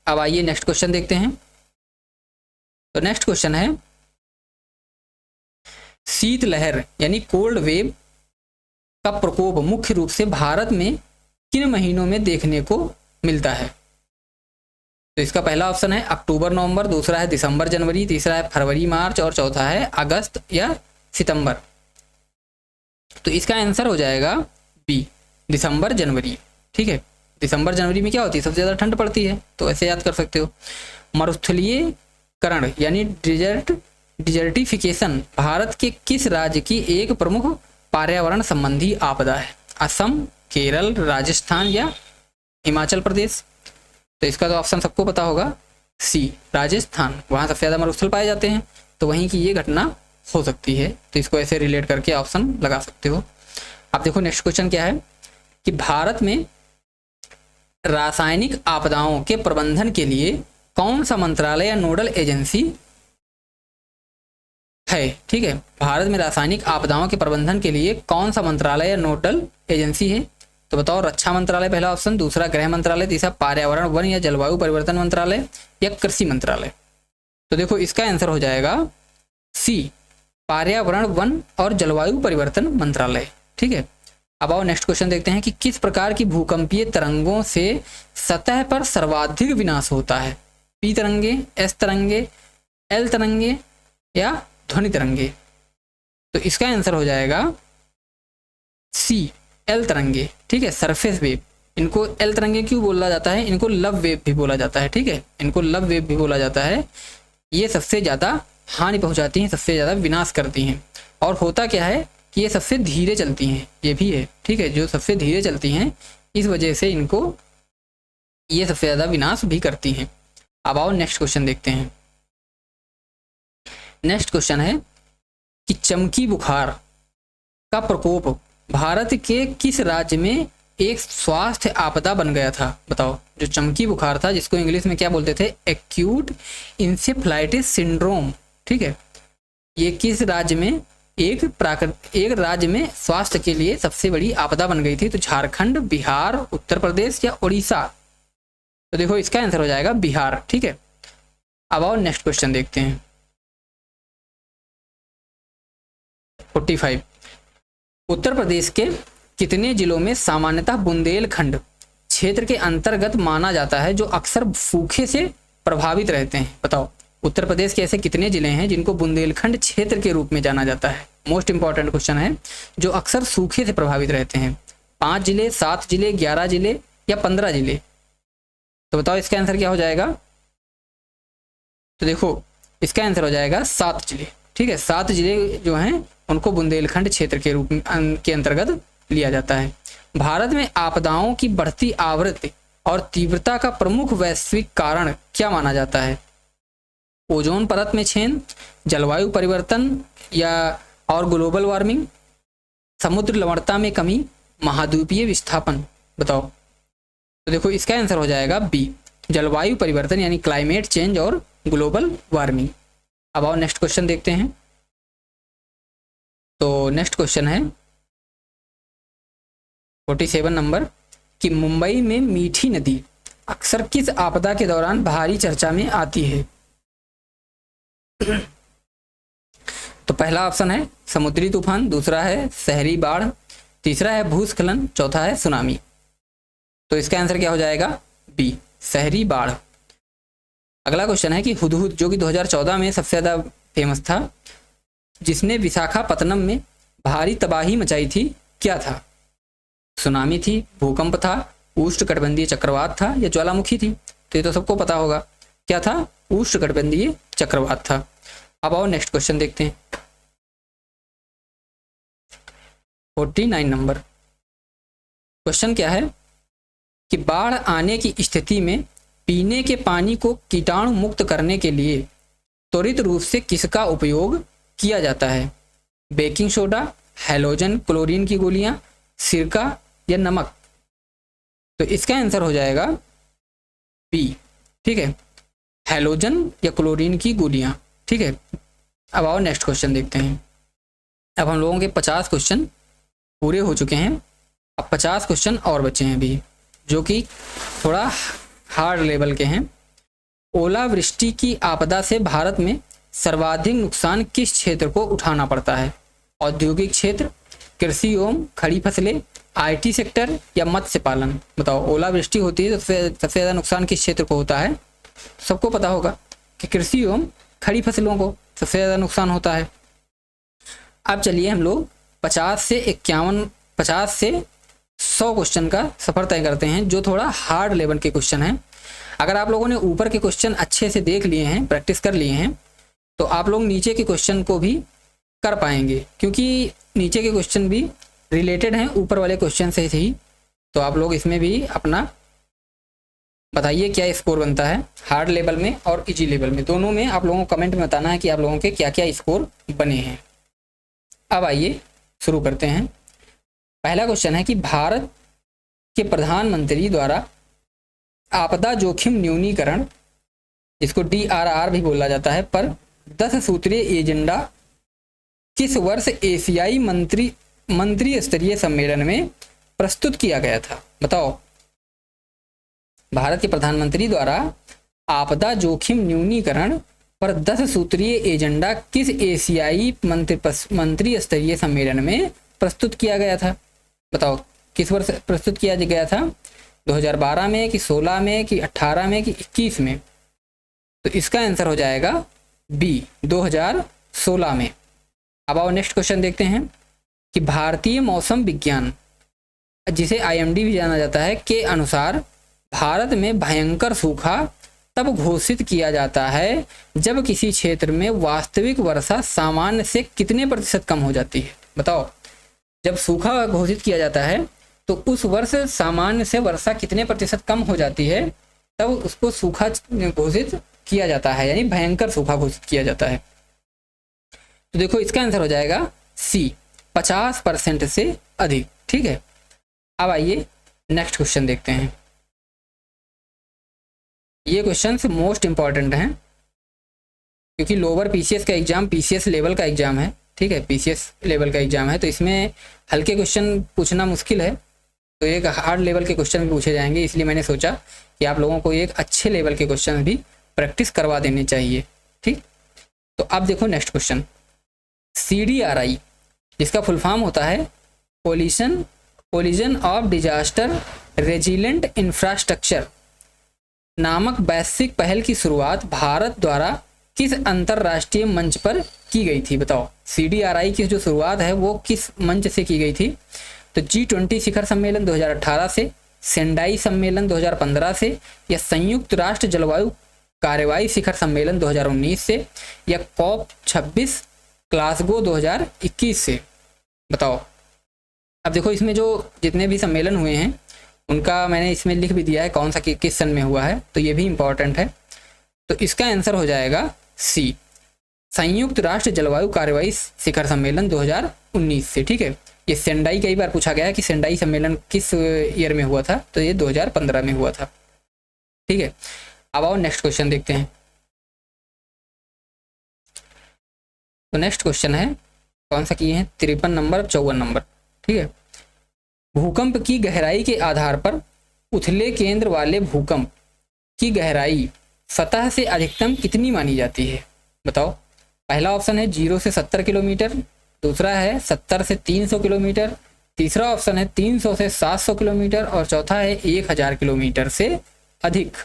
अब आइए नेक्स्ट क्वेश्चन देखते हैं। तो नेक्स्ट क्वेश्चन है शीतलहर यानी कोल्ड वेव का प्रकोप मुख्य रूप से भारत में किन महीनों में देखने को मिलता है? तो इसका पहला ऑप्शन है अक्टूबर नवंबर, दूसरा है दिसंबर जनवरी, तीसरा है फरवरी मार्च और चौथा है अगस्त या सितंबर। तो इसका आंसर हो जाएगा बी, दिसंबर जनवरी। ठीक है, दिसंबर जनवरी में क्या होती है? सबसे ज़्यादा ठंड पड़ती है, तो ऐसे याद कर सकते हो। मरुस्थलीकरण यानी डिजर्टिफिकेशन भारत के किस राज्य की एक प्रमुख पर्यावरण संबंधी आपदा है? असम, केरल, राजस्थान या हिमाचल प्रदेश? तो इसका तो ऑप्शन सबको पता होगा, सी, राजस्थान। वहाँ सबसे ज़्यादा मरुस्थल पाए जाते हैं, तो वहीं की ये घटना हो सकती है। तो इसको ऐसे रिलेट करके ऑप्शन लगा सकते हो। अब देखो नेक्स्ट क्वेश्चन क्या है कि भारत में रासायनिक आपदाओं के प्रबंधन के लिए कौन सा मंत्रालय या नोडल एजेंसी है? ठीक है, भारत में रासायनिक आपदाओं के प्रबंधन के लिए कौन सा मंत्रालय या नोडल एजेंसी है? तो बताओ। रक्षा मंत्रालय पहला ऑप्शन, दूसरा गृह मंत्रालय, तीसरा पर्यावरण वन या जलवायु परिवर्तन मंत्रालय या कृषि मंत्रालय? तो देखो इसका आंसर हो जाएगा सी, पर्यावरण वन और जलवायु परिवर्तन मंत्रालय। ठीक है, अब आओ नेक्स्ट क्वेश्चन देखते हैं कि किस प्रकार की भूकंपीय तरंगों से सतह पर सर्वाधिक विनाश होता है? पी तरंगे, एस तरंगे, एल तरंगे या ध्वनि तरंगे? तो इसका आंसर हो जाएगा सी, एल तरंगे। ठीक है, सरफेस वेव। इनको एल तरंगे क्यों बोला जाता है? इनको लव वेव भी बोला जाता है, ठीक है, इनको लव वेव भी बोला जाता है। ये सबसे ज़्यादा हानि पहुंचाती हैं, सबसे ज़्यादा विनाश करती हैं। और होता क्या है कि ये सबसे धीरे चलती हैं, ये भी है, ठीक है, जो सबसे धीरे चलती हैं इस वजह से इनको ये सबसे ज़्यादा विनाश भी करती हैं। अब आओ नेक्स्ट क्वेश्चन देखते हैं। नेक्स्ट क्वेश्चन है कि चमकी बुखार का प्रकोप भारत के किस राज्य में एक स्वास्थ्य आपदा बन गया था? बताओ, जो चमकी बुखार था जिसको इंग्लिश में क्या बोलते थे? एक्यूट इंसेफ्लाइटिस सिंड्रोम, ठीक है, ये किस राज्य में एक राज्य में स्वास्थ्य के लिए सबसे बड़ी आपदा बन गई थी? तो झारखंड, बिहार, उत्तर प्रदेश या उड़ीसा? तो देखो इसका आंसर हो जाएगा बिहार, ठीक है। अब आओ नेक्स्ट क्वेश्चन देखते हैं। 45 उत्तर प्रदेश के कितने जिलों में सामान्यतः बुंदेलखंड क्षेत्र के अंतर्गत माना जाता है जो अक्सर सूखे से प्रभावित रहते हैं? बताओ, उत्तर प्रदेश के ऐसे कितने जिले हैं जिनको बुंदेलखंड क्षेत्र के रूप में जाना जाता है? मोस्ट इंपॉर्टेंट क्वेश्चन है, जो अक्सर सूखे से प्रभावित रहते हैं। 5 जिले, 7 जिले, 11 जिले या 15 जिले? तो बताओ इसका आंसर क्या हो जाएगा? तो देखो इसका आंसर हो जाएगा 7 जिले, ठीक है, 7 जिले जो हैं उनको बुंदेलखंड क्षेत्र के रूप में के अंतर्गत लिया जाता है। भारत में आपदाओं की बढ़ती आवृत्ति और तीव्रता का प्रमुख वैश्विक कारण क्या माना जाता है? ओजोन परत में छेद, जलवायु परिवर्तन या और ग्लोबल वार्मिंग, समुद्र लवणता में कमी, महाद्वीपीय विस्थापन? बताओ। तो देखो इसका आंसर हो जाएगा बी, जलवायु परिवर्तन यानी क्लाइमेट चेंज और ग्लोबल वार्मिंग। अब आओ नेक्स्ट क्वेश्चन देखते हैं। तो नेक्स्ट क्वेश्चन है 47 नंबर कि मुंबई में मीठी नदी अक्सर किस आपदा के दौरान भारी चर्चा में आती है? तो पहला ऑप्शन है समुद्री तूफान, दूसरा है शहरी बाढ़, तीसरा है भूस्खलन, चौथा है सुनामी। तो इसका आंसर क्या हो जाएगा? बी, शहरी बाढ़। अगला क्वेश्चन है कि हुदहुद जो कि 2014 में सबसे ज़्यादा फेमस था, जिसने विशाखापत्तनम में भारी तबाही मचाई थी, क्या था? सुनामी थी, भूकंप था, उष्णकटिबंधीय चक्रवात था या ज्वालामुखी थी? तो ये तो सबको पता होगा, क्या था? उष्णकटिबंधीय चक्रवात था। अब आओ नेक्स्ट क्वेश्चन देखते हैं। 49 नंबर क्वेश्चन क्या है कि बाढ़ आने की स्थिति में पीने के पानी को कीटाणु मुक्त करने के लिए त्वरित रूप से किसका उपयोग किया जाता है? बेकिंग सोडा, हैलोजन क्लोरीन की गोलियां, सिरका या नमक? तो इसका आंसर हो जाएगा बी, ठीक है, हैलोजन या क्लोरीन की गोलियां, ठीक है। अब आओ नेक्स्ट क्वेश्चन देखते हैं। अब हम लोगों के 50 क्वेश्चन पूरे हो चुके हैं, अब 50 क्वेश्चन और बचे हैं अभी, जो कि थोड़ा हार्ड लेवल के हैं। ओलावृष्टि की आपदा से भारत में सर्वाधिक नुकसान किस क्षेत्र को उठाना पड़ता है? औद्योगिक क्षेत्र, कृषि एवं खड़ी फसलें, IT सेक्टर या मत्स्य पालन? बताओ, ओलावृष्टि होती है तो सबसे ज़्यादा नुकसान किस क्षेत्र को होता है? सबको पता होगा कि कृषि एवं खड़ी फसलों को सबसे ज़्यादा नुकसान होता है। अब चलिए हम लोग 50 से 100 क्वेश्चन का सफ़र तय करते हैं, जो थोड़ा हार्ड लेवल के क्वेश्चन हैं। अगर आप लोगों ने ऊपर के क्वेश्चन अच्छे से देख लिए हैं, प्रैक्टिस कर लिए हैं, तो आप लोग नीचे के क्वेश्चन को भी कर पाएंगे, क्योंकि नीचे के क्वेश्चन भी रिलेटेड हैं ऊपर वाले क्वेश्चन से ही। तो आप लोग इसमें भी अपना बताइए क्या स्कोर बनता है, हार्ड लेवल में और इजी लेवल में, दोनों में आप लोगों को कमेंट में बताना है कि आप लोगों के क्या क्या स्कोर बने हैं। अब आइए शुरू करते हैं। पहला क्वेश्चन है कि भारत के प्रधानमंत्री द्वारा आपदा जोखिम न्यूनीकरण, जिसको DRR भी बोला जाता है, पर 10 सूत्रीय एजेंडा किस वर्ष एशियाई मंत्री स्तरीय सम्मेलन में प्रस्तुत किया गया था? बताओ, भारत के प्रधानमंत्री द्वारा आपदा जोखिम न्यूनीकरण पर 10 सूत्रीय एजेंडा किस एशियाई मंत्री स्तरीय सम्मेलन में प्रस्तुत किया गया था? बताओ, किस वर्ष प्रस्तुत किया गया था? 2012 में कि 16 में कि 18 में कि 21 में? तो इसका आंसर हो जाएगा बी, 2016 में। अब आओ नेक्स्ट क्वेश्चन देखते हैं कि भारतीय मौसम विज्ञान जिसे IMD भी जाना जाता है, के अनुसार भारत में भयंकर सूखा तब घोषित किया जाता है जब किसी क्षेत्र में वास्तविक वर्षा सामान्य से कितने प्रतिशत कम हो जाती है। बताओ, जब सूखा घोषित किया जाता है तो उस वर्ष सामान्य से वर्षा कितने प्रतिशत कम हो जाती है, तब उसको सूखा घोषित किया जाता है, यानी भयंकर सूखा घोषित किया जाता है। तो देखो इसका आंसर हो जाएगा सी, 50% से अधिक। ठीक है, अब आइए नेक्स्ट क्वेश्चन देखते हैं। ये क्वेश्चन मोस्ट इंपॉर्टेंट हैं क्योंकि लोअर PCS का एग्जाम PCS लेवल का एग्जाम है। ठीक है, PCS लेवल का एग्जाम है, तो इसमें हल्के क्वेश्चन पूछना मुश्किल है, तो एक हार्ड लेवल के क्वेश्चन भी पूछे जाएंगे। इसलिए मैंने सोचा कि आप लोगों को एक अच्छे लेवल के क्वेश्चन भी प्रैक्टिस करवा देने चाहिए। ठीक, तो अब देखो नेक्स्ट क्वेश्चन, CDRI जिसका फुल फॉर्म होता है collision of disaster resilient infrastructure नामक वैश्विक पहल की शुरुआत भारत द्वारा किस अंतरराष्ट्रीय मंच पर की गई थी। बताओ, CDRI की जो शुरुआत है वो किस मंच से की गई थी। तो G20 शिखर सम्मेलन 2018 से, सेंडाई सम्मेलन 2015 से, या संयुक्त राष्ट्र जलवायु कार्रवाई शिखर सम्मेलन 2019 से, या COP26 ग्लासगो 2021 से। बताओ, अब देखो इसमें जो जितने भी सम्मेलन हुए हैं उनका मैंने इसमें लिख भी दिया है कौन सा किस सन में हुआ है, तो ये भी इम्पॉर्टेंट है। तो इसका आंसर हो जाएगा सी, संयुक्त राष्ट्र जलवायु कार्रवाई शिखर सम्मेलन 2019 से। ठीक है, ये सेंडाई कई बार पूछा गया है कि सेंडाई सम्मेलन किस ईयर में हुआ था, तो ये 2015 में हुआ था। ठीक है, अब आओ नेक्स्ट क्वेश्चन देखते हैं। तो नेक्स्ट क्वेश्चन है कौन सा किए हैं, 53 नंबर 54 नंबर। ठीक है, भूकंप की गहराई के आधार पर उथले केंद्र वाले भूकंप की गहराई सतह से अधिकतम कितनी मानी जाती है। बताओ, पहला ऑप्शन है 0 से 70 किलोमीटर, दूसरा है 70 से 300 किलोमीटर, तीसरा ऑप्शन है 300 से 700 किलोमीटर, और चौथा है 1000 किलोमीटर से अधिक।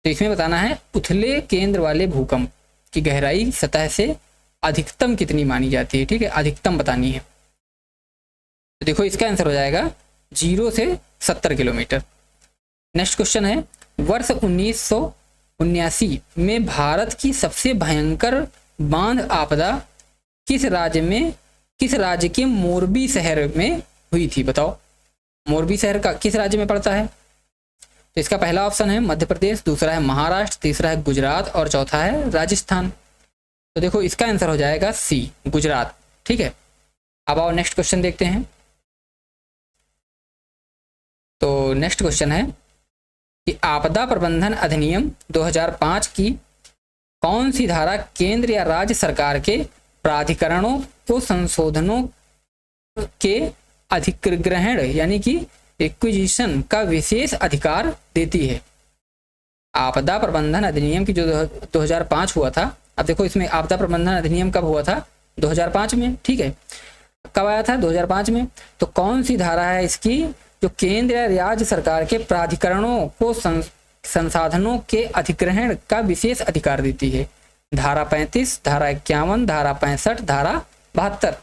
तो इसमें बताना है उथले केंद्र वाले भूकंप की गहराई सतह से अधिकतम कितनी मानी जाती है। ठीक है, अधिकतम बतानी है। तो देखो इसका आंसर हो जाएगा 0 से 70 किलोमीटर। नेक्स्ट क्वेश्चन है, वर्ष 1979 में भारत की सबसे भयंकर बांध आपदा किस राज्य के मोरबी शहर में हुई थी। बताओ, मोरबी शहर का किस राज्य में पड़ता है। तो इसका पहला ऑप्शन है मध्य प्रदेश, दूसरा है महाराष्ट्र, तीसरा है गुजरात, और चौथा है राजस्थान। तो देखो इसका आंसर हो जाएगा सी, गुजरात। ठीक है, अब आओ नेक्स्ट क्वेश्चन देखते हैं। तो नेक्स्ट क्वेश्चन है कि आपदा प्रबंधन अधिनियम 2005 की कौन सी धारा केंद्र या राज्य सरकार के प्राधिकरणों को संशोधनों के अधिग्रहण यानी कि एक्विजिशन का विशेष अधिकार देती है। आपदा प्रबंधन अधिनियम की जो 2005 हुआ था, अब देखो इसमें आपदा प्रबंधन अधिनियम कब हुआ था, 2005 में। ठीक है, कब आया था, 2005 में। तो कौन सी धारा है इसकी जो केंद्र या राज्य सरकार के प्राधिकरणों को संसाधनों के अधिग्रहण का विशेष अधिकार देती है। धारा 35, धारा 51, धारा 65, धारा 72।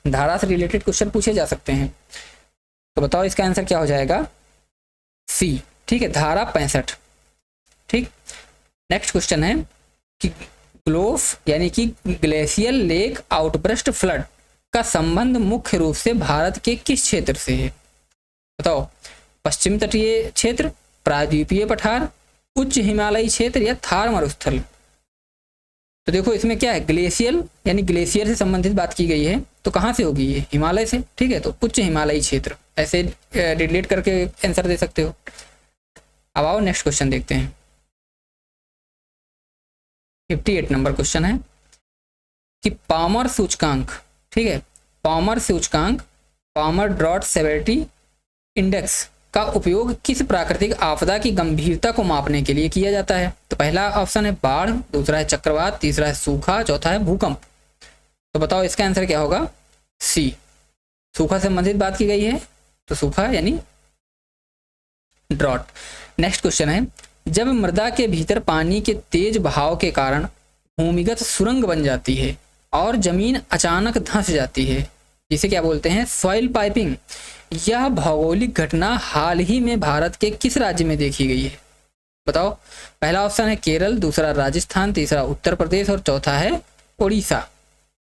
धारा से रिलेटेड क्वेश्चन पूछे जा सकते हैं। तो बताओ इसका आंसर क्या हो जाएगा, सी। ठीक है, धारा 65। ठीक, नेक्स्ट क्वेश्चन है कि ग्लोफ यानी कि ग्लेशियल लेक आउटबर्स्ट फ्लड का संबंध मुख्य रूप से भारत के किस क्षेत्र से है। बताओ, पश्चिम तटीय क्षेत्र, प्रायद्वीपीय पठार, उच्च हिमालयी क्षेत्र, या थार मरुस्थल। तो देखो इसमें क्या है, ग्लेशियल यानी ग्लेशियर से संबंधित बात की गई है, तो कहाँ से होगी ये, हिमालय से। ठीक है, तो उच्च हिमालयी क्षेत्र, ऐसे रिलेट करके आंसर दे सकते हो। अब आओ नेक्स्ट क्वेश्चन देखते हैं। 58 नंबर क्वेश्चन है कि पामर सूचकांक, ठीक है, पामर सूचकांक, पामर ड्रॉट सेवेरिटी इंडेक्स का उपयोग किस प्राकृतिक आपदा की गंभीरता को मापने के लिए किया जाता है। तो पहला ऑप्शन है बाढ़, दूसरा है चक्रवात, तीसरा है सूखा, चौथा है भूकंप। तो बताओ इसका आंसर क्या होगा, सी। सूखा से संबंधित बात की गई है, तो सूखा यानी ड्रॉट। नेक्स्ट क्वेश्चन है, जब मृदा के भीतर पानी के तेज बहाव के कारण भूमिगत सुरंग बन जाती है और जमीन अचानक धंस जाती है, जिसे क्या बोलते हैं, सॉइल पाइपिंग। यह भौगोलिक घटना हाल ही में भारत के किस राज्य में देखी गई है? बताओ। पहला ऑप्शन है केरल, दूसरा राजस्थान, तीसरा उत्तर प्रदेश और चौथा है उड़ीसा।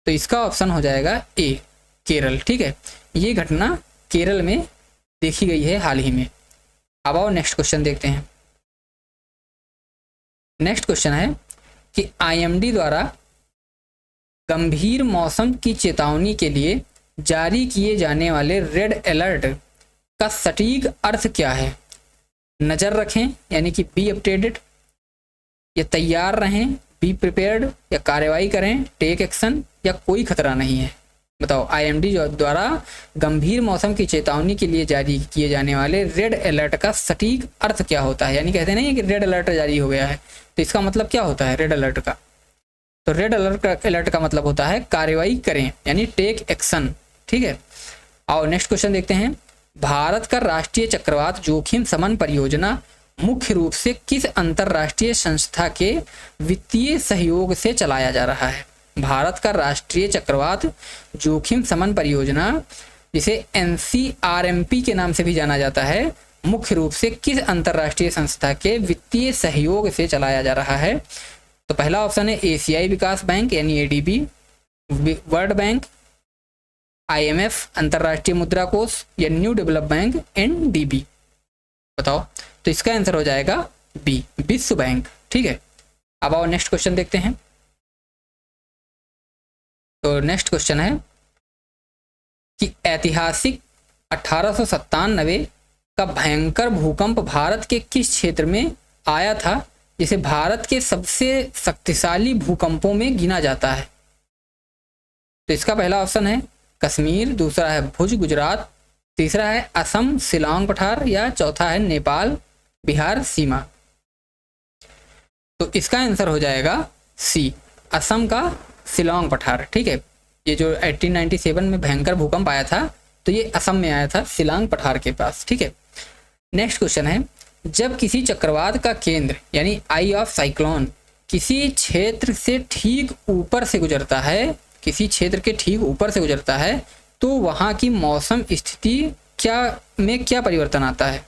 तो इसका ऑप्शन हो जाएगा ए, केरल। ठीक है, ये घटना केरल में देखी गई है हाल ही में। अब आओ नेक्स्ट क्वेश्चन देखते हैं। नेक्स्ट क्वेश्चन है कि आईएमडी द्वारा गंभीर मौसम की चेतावनी के लिए जारी किए जाने वाले रेड अलर्ट का सटीक अर्थ क्या है? नज़र रखें यानी कि बी अपडेटेड, या तैयार रहें बी प्रिपेयर्ड, या कार्रवाई करें टेक एक्शन, या कोई खतरा नहीं है। बताओ, आईएमडी द्वारा गंभीर मौसम की चेतावनी के लिए जारी किए जाने वाले रेड अलर्ट का सटीक अर्थ क्या होता है? यानी कहते नहीं कि रेड अलर्ट जारी हो गया है, तो इसका मतलब क्या होता है रेड अलर्ट का? तो रेड अलर्ट का मतलब होता है कार्रवाई करें यानी टेक एक्शन। ठीक है, आओ नेक्स्ट क्वेश्चन देखते हैं। भारत का राष्ट्रीय चक्रवात जोखिम शमन परियोजना मुख्य रूप से किस अंतरराष्ट्रीय संस्था के वित्तीय सहयोग से चलाया जा रहा है? भारत का राष्ट्रीय चक्रवात जोखिम शमन परियोजना, जिसे NCRMP के नाम से भी जाना जाता है, मुख्य रूप से किस अंतरराष्ट्रीय संस्था के वित्तीय सहयोग से चलाया जा रहा है? तो पहला ऑप्शन है एशियाई विकास बैंक यानी ADB, वर्ल्ड बैंक, IMF अंतरराष्ट्रीय मुद्रा कोष, या न्यू डेवलप बैंक NDB। बताओ, तो इसका आंसर हो जाएगा बी, विश्व बैंक। ठीक है, अब आओ नेक्स्ट क्वेश्चन देखते हैं। तो नेक्स्ट क्वेश्चन है कि ऐतिहासिक 1897 का भयंकर भूकंप भारत के किस क्षेत्र में आया था, जिसे भारत के सबसे शक्तिशाली भूकंपों में गिना जाता है? तो इसका पहला ऑप्शन है कश्मीर, दूसरा है भुज गुजरात, तीसरा है असम शिलांग पठार, या चौथा है नेपाल बिहार सीमा। तो इसका आंसर हो जाएगा सी, असम का शिलांग पठार। ठीक है, ये जो 1897 में भयंकर भूकंप आया था तो ये असम में आया था, शिलांग पठार के पास। ठीक है, नेक्स्ट क्वेश्चन है, जब किसी चक्रवात का केंद्र यानी आई ऑफ साइक्लोन किसी क्षेत्र से ठीक ऊपर से गुजरता है, किसी क्षेत्र के ठीक ऊपर से गुजरता है, तो वहाँ की मौसम स्थिति क्या परिवर्तन आता है?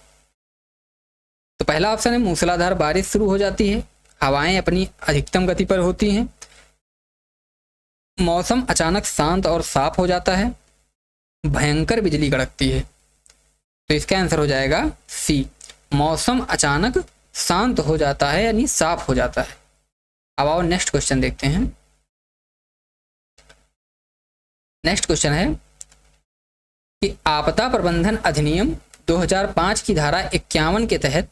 तो पहला ऑप्शन है मूसलाधार बारिश शुरू हो जाती है, हवाएं अपनी अधिकतम गति पर होती हैं, मौसम अचानक शांत और साफ हो जाता है, भयंकर बिजली कड़कती है। तो इसका आंसर हो जाएगा सी, मौसम अचानक शांत हो जाता है यानी साफ हो जाता है। अब आओ नेक्स्ट क्वेश्चन देखते हैं। नेक्स्ट क्वेश्चन है कि आपदा प्रबंधन अधिनियम 2005 की धारा 51 के तहत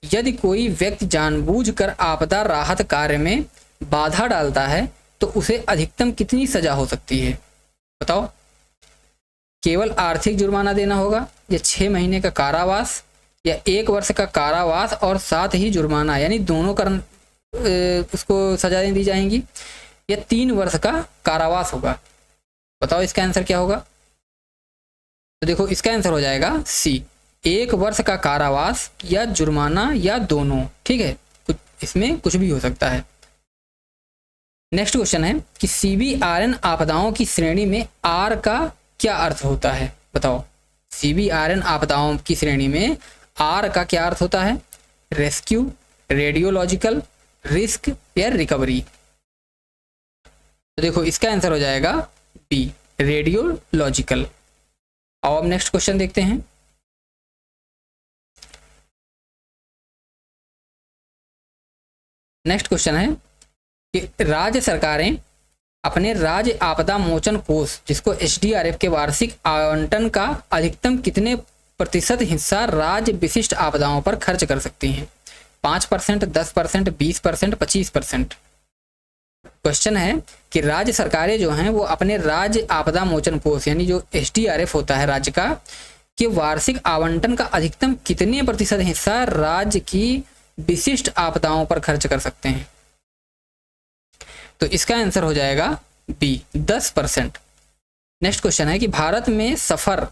यदि कोई व्यक्ति जानबूझकर आपदा राहत कार्य में बाधा डालता है तो उसे अधिकतम कितनी सजा हो सकती है? बताओ, केवल आर्थिक जुर्माना देना होगा, या 6 महीने का कारावास, या 1 वर्ष का कारावास और साथ ही जुर्माना, यानी दोनों उसको सजाएं दी जाएंगी, या 3 वर्ष का कारावास होगा? बताओ इसका आंसर क्या होगा? तो देखो इसका आंसर हो जाएगा सी, 1 वर्ष का कारावास या जुर्माना या दोनों। ठीक है, इसमें कुछ भी हो सकता है। नेक्स्ट क्वेश्चन है कि CBRN आपदाओं की श्रेणी में R का क्या अर्थ होता है? बताओ, CBRN आपदाओं की श्रेणी में R का क्या अर्थ होता है? रेस्क्यू, रेडियोलॉजिकल, रिस्क या रिकवरी? तो देखो इसका आंसर हो जाएगा बी, रेडियोलॉजिकल। और अब नेक्स्ट क्वेश्चन देखते हैं। नेक्स्ट क्वेश्चन है कि राज्य सरकारें अपने राज्य आपदा मोचन कोष जिसको SDRF के वार्षिक आवंटन का अधिकतम कितने प्रतिशत हिस्सा राज्य विशिष्ट आपदाओं पर खर्च कर सकती हैं? 5%, 10%, 20%, 25%। क्वेश्चन है कि राज्य सरकारें जो हैं वो अपने राज्य आपदा मोचन कोष यानी जो SDRF होता है राज्य का, कि वार्षिक आवंटन का अधिकतम कितने प्रतिशत हिस्सा राज्य की विशिष्ट आपदाओं पर खर्च कर सकते हैं? तो इसका आंसर हो जाएगा बी, 10%। नेक्स्ट क्वेश्चन है कि भारत में सफर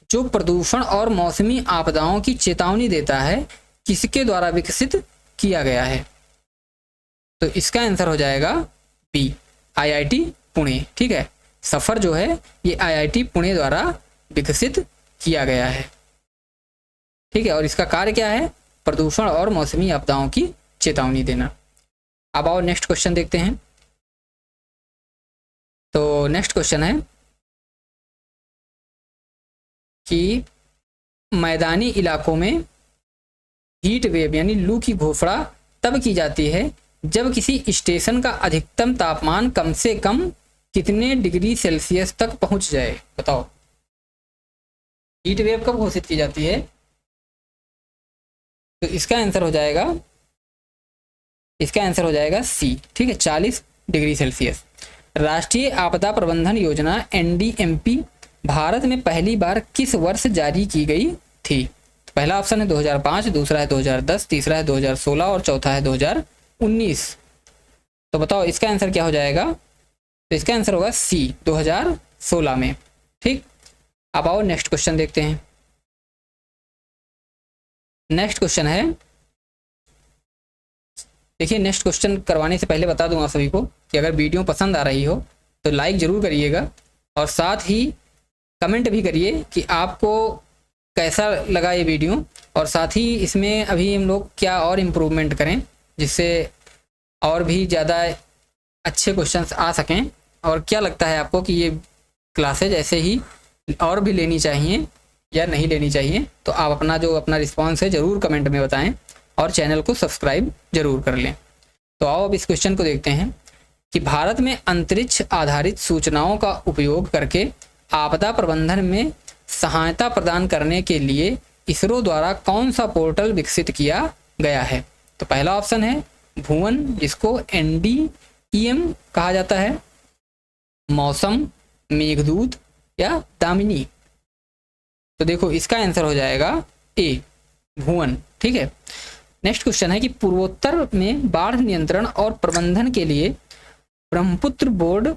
जो प्रदूषण और मौसमी आपदाओं की चेतावनी देता है किसके द्वारा विकसित किया गया है? तो इसका आंसर हो जाएगा बी, IIT पुणे। ठीक है, सफ़र जो है ये IIT पुणे द्वारा विकसित किया गया है। ठीक है, और इसका कार्य क्या है? प्रदूषण और मौसमी आपदाओं की चेतावनी देना। अब आओ नेक्स्ट क्वेश्चन देखते हैं। तो नेक्स्ट क्वेश्चन है कि मैदानी इलाकों में हीट वेव यानी लू की घोषणा तब की जाती है जब किसी स्टेशन का अधिकतम तापमान कम से कम कितने डिग्री सेल्सियस तक पहुंच जाए? बताओ, हीट वेव कब घोषित की जाती है? तो इसका आंसर हो जाएगा सी। ठीक है, 40 डिग्री सेल्सियस। राष्ट्रीय आपदा प्रबंधन योजना NDMP भारत में पहली बार किस वर्ष जारी की गई थी? तो पहला ऑप्शन है 2005, दूसरा है 2010, तीसरा है 2016 और चौथा है 2019। तो बताओ इसका आंसर क्या हो जाएगा? तो इसका आंसर होगा सी, 2016 में। ठीक, अब आओ नेक्स्ट क्वेश्चन देखते हैं। नेक्स्ट क्वेश्चन है, देखिए नेक्स्ट क्वेश्चन करवाने से पहले बता दूंगा सभी को कि अगर वीडियो पसंद आ रही हो तो लाइक ज़रूर करिएगा और साथ ही कमेंट भी करिए कि आपको कैसा लगा ये वीडियो, और साथ ही इसमें अभी हम लोग क्या और इम्प्रूवमेंट करें जिससे और भी ज़्यादा अच्छे क्वेश्चंस आ सकें, और क्या लगता है आपको कि ये क्लासेज ऐसे ही और भी लेनी चाहिए या नहीं लेनी चाहिए। तो आप अपना रिस्पॉन्स है ज़रूर कमेंट में बताएं और चैनल को सब्सक्राइब जरूर कर लें। तो आओ अब इस क्वेश्चन को देखते हैं कि भारत में अंतरिक्ष आधारित सूचनाओं का उपयोग करके आपदा प्रबंधन में सहायता प्रदान करने के लिए इसरो द्वारा कौन सा पोर्टल विकसित किया गया है? तो पहला ऑप्शन है भुवन, जिसको NDEM कहा जाता है, मौसम, मेघदूत या दामिनी। तो देखो इसका आंसर हो जाएगा ए, भुवन। ठीक है, नेक्स्ट क्वेश्चन है कि पूर्वोत्तर में बाढ़ नियंत्रण और प्रबंधन के लिए ब्रह्मपुत्र बोर्ड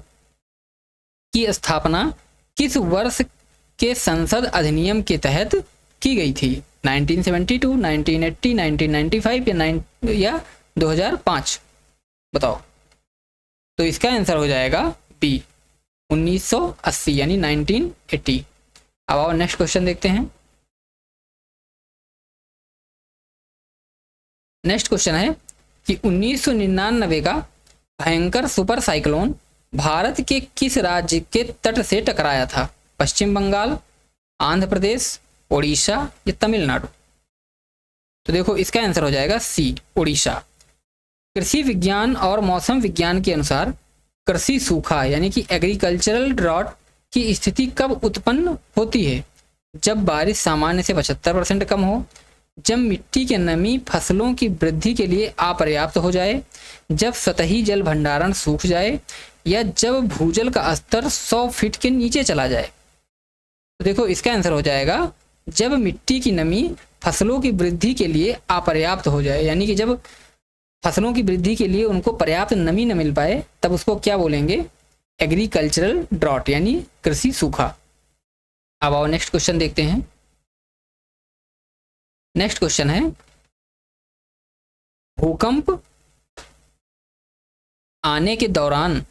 की स्थापना किस वर्ष के संसद अधिनियम के तहत की गई थी? 1972, 1980, 1995 या 2005? बताओ। तो इसका आंसर हो जाएगा बी, 1980 यानी 1980। अब आओ नेक्स्ट क्वेश्चन देखते हैं। नेक्स्ट क्वेश्चन है कि 1999 का भयंकर सुपर साइक्लोन भारत के किस राज्य के तट से टकराया था? पश्चिम बंगाल, आंध्र प्रदेश, ओडिशा या तमिलनाडु? तो देखो इसका आंसर हो जाएगा सी, ओडिशा। कृषि विज्ञान और मौसम विज्ञान के अनुसार कृषि सूखा यानी कि एग्रीकल्चरल ड्रॉट की स्थिति कब उत्पन्न होती है? जब बारिश सामान्य से 75% कम हो, जब मिट्टी की नमी फसलों की वृद्धि के लिए अपर्याप्त हो जाए, जब सतही जल भंडारण सूख जाए या जब भूजल का स्तर 100 फीट के नीचे चला जाए? तो देखो इसका आंसर हो जाएगा जब मिट्टी की नमी फसलों की वृद्धि के लिए अपर्याप्त हो जाए, यानी कि जब फसलों की वृद्धि के लिए उनको पर्याप्त नमी न मिल पाए तब उसको क्या बोलेंगे? एग्रीकल्चरल ड्रॉट यानी कृषि सूखा। अब आओ नेक्स्ट क्वेश्चन देखते हैं। नेक्स्ट क्वेश्चन है भूकंप आने के दौरान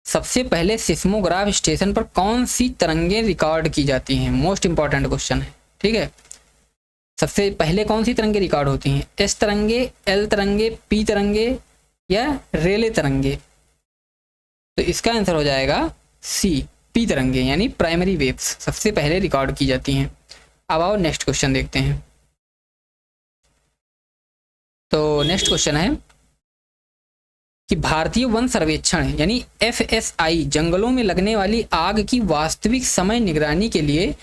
सबसे पहले सिस्मोग्राफ स्टेशन पर कौन सी तरंगें रिकॉर्ड की जाती हैं? मोस्ट इंपॉर्टेंट क्वेश्चन है। ठीक है, सबसे पहले कौन सी तरंगें रिकॉर्ड होती हैं? एस तरंगे, एल तरंगे, पी तरंगे या रेले तरंगे? तो इसका आंसर हो जाएगा सी, पी तरंगे यानी प्राइमरी वेव्स सबसे पहले रिकॉर्ड की जाती हैं। अब आओ नेक्स्ट क्वेश्चन देखते हैं। तो नेक्स्ट क्वेश्चन है कि भारतीय वन सर्वेक्षण यानी FSI जंगलों में लगने वाली आग की वास्तविक समय निगरानी के लिए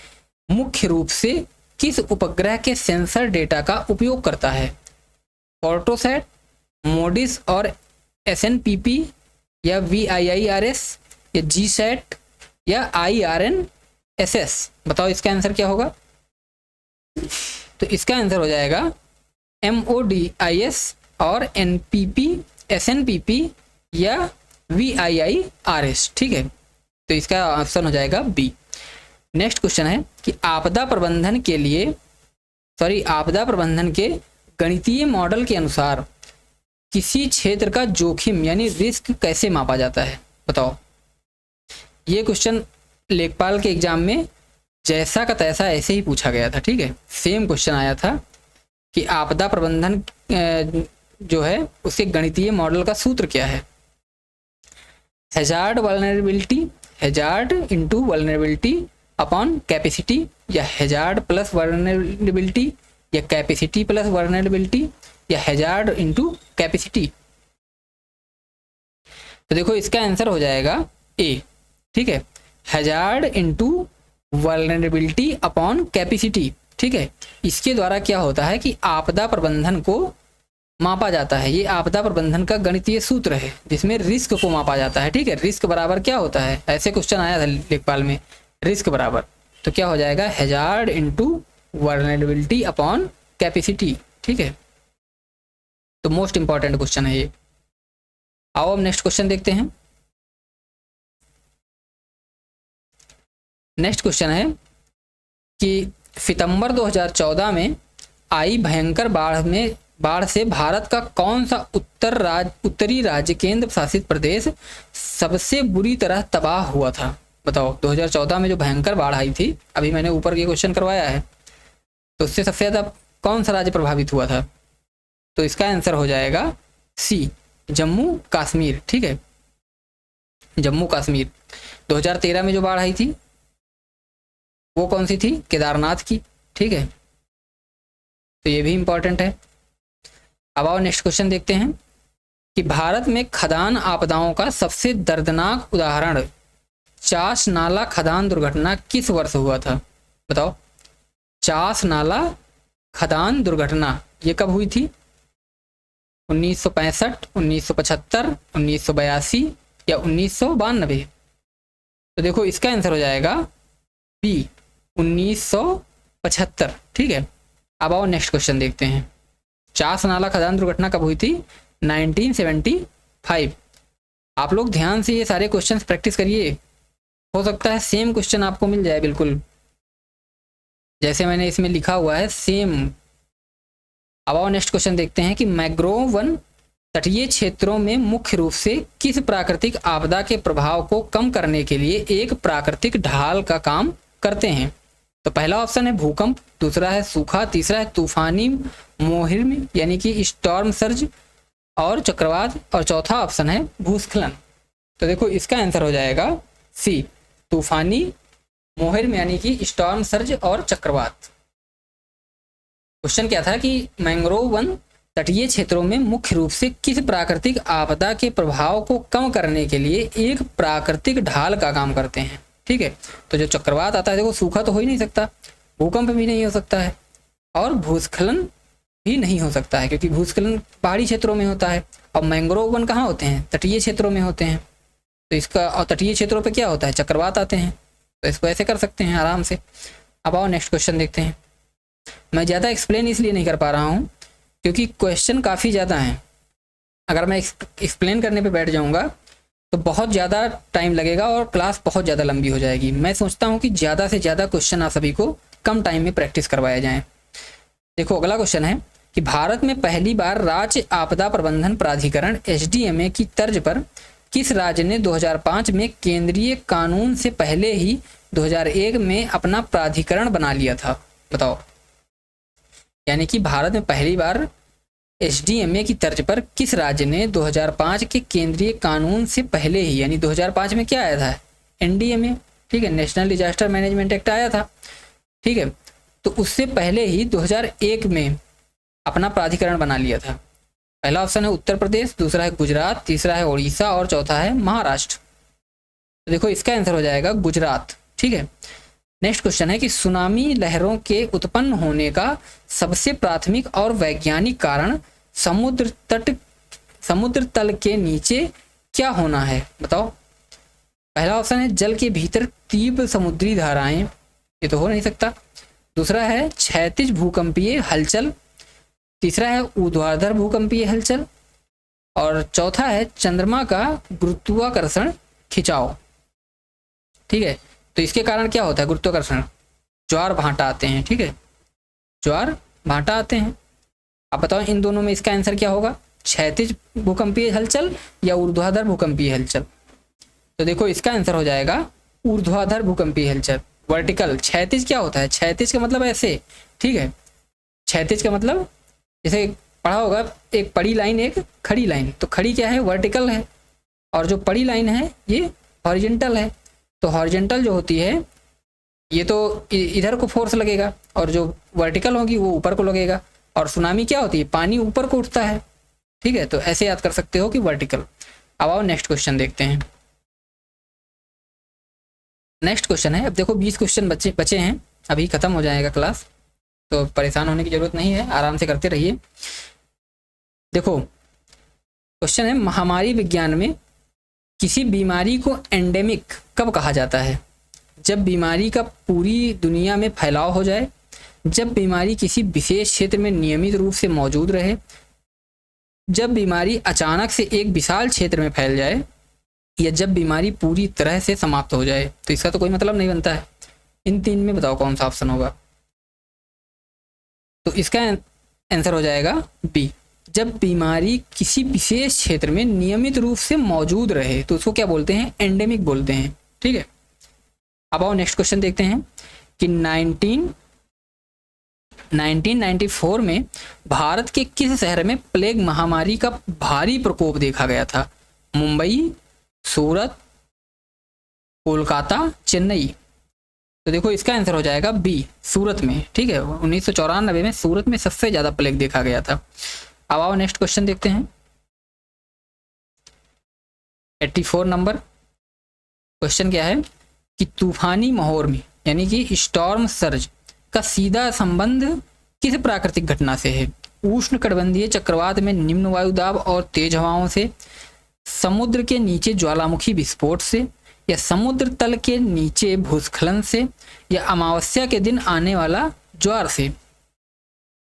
मुख्य रूप से किस उपग्रह के सेंसर डेटा का उपयोग करता है? फोर्टोसैट, मोडिस और SNPP या VIIRS या GSAT या IRNSS? बताओ इसका आंसर क्या होगा? तो इसका आंसर हो जाएगा MODIS और NPP, SNPP या VIIRS। ठीक है, तो इसका ऑप्शन हो जाएगा बी। नेक्स्ट क्वेश्चन है कि आपदा प्रबंधन के गणितीय मॉडल के अनुसार किसी क्षेत्र का जोखिम यानी रिस्क कैसे मापा जाता है? बताओ। ये क्वेश्चन लेखपाल के एग्जाम में जैसा का तैसा ऐसे ही पूछा गया था, ठीक है। सेम क्वेश्चन आया था कि आपदा प्रबंधन जो है उसके गणितीय मॉडल का सूत्र क्या है। Hazard vulnerability, hazard into vulnerability upon capacity, या हैजार्ड प्लस वल्नरेबिलिटी, या कैपेसिटी प्लस वल्नरेबिलिटी, या हैजार्ड इनटू कैपेसिटी। तो देखो इसका आंसर हो जाएगा ए, ठीक है, hazard into vulnerability upon capacity, ठीक है। इसके द्वारा क्या होता है कि आपदा प्रबंधन को मापा जाता है। ये आपदा प्रबंधन का गणितीय सूत्र है जिसमें रिस्क को मापा जाता है, ठीक है। रिस्क बराबर क्या होता है, ऐसे क्वेश्चन आया था लेखपाल में, रिस्क बराबर, तो क्या हो जाएगा hazard into vulnerability upon capacity, ठीक है। तो मोस्ट इंपॉर्टेंट क्वेश्चन है ये। आओ अब नेक्स्ट क्वेश्चन देखते हैं। नेक्स्ट क्वेश्चन है कि सितंबर 2014 में आई भयंकर बाढ़ से भारत का कौन सा उत्तरी राज्य केंद्र शासित प्रदेश सबसे बुरी तरह तबाह हुआ था। बताओ 2014 में जो भयंकर बाढ़ आई थी, अभी मैंने ऊपर ये क्वेश्चन करवाया है, तो उससे सबसे ज़्यादा कौन सा राज्य प्रभावित हुआ था। तो इसका आंसर हो जाएगा सी, जम्मू कश्मीर, ठीक है। जम्मू कश्मीर 2013 में जो बाढ़ आई थी वो कौन सी थी, केदारनाथ की, ठीक है। तो ये भी इंपॉर्टेंट है। अब आओ नेक्स्ट क्वेश्चन देखते हैं कि भारत में खदान आपदाओं का सबसे दर्दनाक उदाहरण चास नाला खदान दुर्घटना किस वर्ष हुआ था। बताओ चास नाला खदान दुर्घटना ये कब हुई थी, 1965, 1975, 1982 या 1992। तो देखो इसका आंसर हो जाएगा बी, 1975, ठीक है। अब आओ नेक्स्ट क्वेश्चन देखते हैं। चास नाला खदान दुर्घटना कब हुई थी, 1975। आप लोग ध्यान से ये सारे क्वेश्चंस प्रैक्टिस करिए, हो सकता है सेम क्वेश्चन आपको मिल जाए बिल्कुल जैसे मैंने इसमें लिखा हुआ है, सेम। अब आओ नेक्स्ट क्वेश्चन देखते हैं कि मैंग्रोव वन तटीय क्षेत्रों में मुख्य रूप से किस प्राकृतिक आपदा के प्रभाव को कम करने के लिए एक प्राकृतिक ढाल का काम करते हैं। तो पहला ऑप्शन है भूकंप, दूसरा है सूखा, तीसरा है तूफानी मोहिर्म यानी कि स्टॉर्म सर्ज और चक्रवात, और चौथा ऑप्शन है भूस्खलन। तो देखो इसका आंसर हो जाएगा सी, तूफानी मोहिर्म यानी कि स्टॉर्म सर्ज और चक्रवात। क्वेश्चन क्या था कि मैंग्रोव वन तटीय क्षेत्रों में मुख्य रूप से किस प्राकृतिक आपदा के प्रभाव को कम करने के लिए एक प्राकृतिक ढाल का काम करते हैं, ठीक है। तो जो चक्रवात आता है, देखो सूखा तो हो ही नहीं सकता, भूकंप भी नहीं हो सकता है, और भूस्खलन भी नहीं हो सकता है क्योंकि भूस्खलन पहाड़ी क्षेत्रों में होता है, और मैंग्रोव वन कहाँ होते हैं, तटीय क्षेत्रों में होते हैं। तो इसका, और तटीय क्षेत्रों पे क्या होता है, चक्रवात आते हैं, तो इसको ऐसे कर सकते हैं आराम से। अब आओ नेक्स्ट क्वेश्चन देखते हैं। मैं ज़्यादा एक्सप्लेन इसलिए नहीं कर पा रहा हूँ क्योंकि क्वेश्चन काफ़ी ज़्यादा हैं। अगर मैं एक्सप्लेन करने पे बैठ जाऊँगा तो बहुत ज़्यादा टाइम लगेगा और क्लास बहुत ज़्यादा लंबी हो जाएगी। मैं सोचता हूँ कि ज़्यादा से ज़्यादा क्वेश्चन आप सभी को कम टाइम में प्रैक्टिस करवाए जाएँ। देखो अगला क्वेश्चन है कि भारत में पहली बार राज्य आपदा प्रबंधन प्राधिकरण एसडीएमए की तर्ज पर किस राज्य ने 2005 में केंद्रीय कानून से पहले ही 2001 में अपना प्राधिकरण बना लिया था। बताओ, यानी कि भारत में पहली बार एसडीएमए की तर्ज पर किस राज्य ने 2005 के केंद्रीय कानून से पहले ही, यानी 2005 में क्या आया था, एनडीएमए, ठीक है, नेशनल डिजास्टर मैनेजमेंट एक्ट आया था, ठीक है। तो उससे पहले ही 2001 में अपना प्राधिकरण बना लिया था। पहला ऑप्शन है उत्तर प्रदेश, दूसरा है गुजरात, तीसरा है उड़ीसा और चौथा है महाराष्ट्र। तो देखो इसका आंसर हो जाएगा गुजरात, ठीक है। नेक्स्ट क्वेश्चन है कि सुनामी लहरों के उत्पन्न होने का सबसे प्राथमिक और वैज्ञानिक कारण समुद्र तल के नीचे क्या होना है। बताओ, पहला ऑप्शन है जल के भीतर तीव्र समुद्री धाराएं, ये तो हो नहीं सकता। दूसरा है क्षैतिज भूकंपीय हलचल, तीसरा है ऊर्ध्वाधर भूकंपीय हलचल, और चौथा है चंद्रमा का गुरुत्वाकर्षण खिंचाव, ठीक है। तो इसके कारण क्या होता है, गुरुत्वाकर्षण, ज्वार भाटा आते हैं, ठीक है, ज्वार भाटा आते हैं। अब बताओ इन दोनों में इसका आंसर क्या होगा, क्षैतिज भूकंपीय हलचल या ऊर्ध्वाधर भूकंपीय हलचल। तो देखो इसका आंसर हो जाएगा ऊर्ध्वाधर भूकंपीय हलचल। वर्टिकल, क्षैतिज क्या होता है? क्षैतिज का मतलब ऐसे, ठीक है, क्षैतिज का मतलब जैसे पढ़ा होगा, एक पड़ी लाइन एक खड़ी लाइन, तो खड़ी क्या है? वर्टिकल है, और जो पड़ी लाइन है ये हॉरिजेंटल है। तो हॉरिजेंटल जो होती है ये तो इधर को फोर्स लगेगा, और जो वर्टिकल होगी वो ऊपर को लगेगा। और सुनामी क्या होती है? पानी ऊपर को उठता है, ठीक है। तो ऐसे याद कर सकते हो कि वर्टिकल। अब आओ नेक्स्ट क्वेश्चन देखते हैं। नेक्स्ट क्वेश्चन है, अब देखो 20 क्वेश्चन बचे हैं, अभी खत्म हो जाएगा क्लास, तो परेशान होने की जरूरत नहीं है, आराम से करते रहिए। देखो क्वेश्चन है, महामारी विज्ञान में किसी बीमारी को एंडेमिक कब कहा जाता है? जब बीमारी का पूरी दुनिया में फैलाव हो जाए, जब बीमारी किसी विशेष क्षेत्र में नियमित रूप से मौजूद रहे, जब बीमारी अचानक से एक विशाल क्षेत्र में फैल जाए, या जब बीमारी पूरी तरह से समाप्त हो जाए। तो इसका तो कोई मतलब नहीं बनता है। इन तीन में बताओ कौन सा ऑप्शन होगा? तो इसका आंसर हो जाएगा बी, जब बीमारी किसी विशेष क्षेत्र में नियमित रूप से मौजूद रहे, तो उसको क्या बोलते हैं? एंडेमिक बोलते हैं, ठीक है। अब आओ नेक्स्ट क्वेश्चन देखते हैं कि 1994 में भारत के किस शहर में प्लेग महामारी का भारी प्रकोप देखा गया था? मुंबई, सूरत, कोलकाता, चेन्नई। तो देखो इसका आंसर हो जाएगा बी, सूरत में, ठीक है। 1994 में सूरत में सबसे ज्यादा प्लेग देखा गया था। अब आओ नेक्स्ट क्वेश्चन देखते हैं। 84 नंबर क्वेश्चन क्या है कि तूफानी माहौर में यानी कि स्टॉर्म सर्ज का सीधा संबंध किस प्राकृतिक घटना से है? उष्णकटिबंधीय चक्रवात में निम्न वायुदाब और तेज हवाओं से, समुद्र के नीचे ज्वालामुखी विस्फोट से, या समुद्र तल के नीचे भूस्खलन से, या अमावस्या के दिन आने वाला ज्वार से।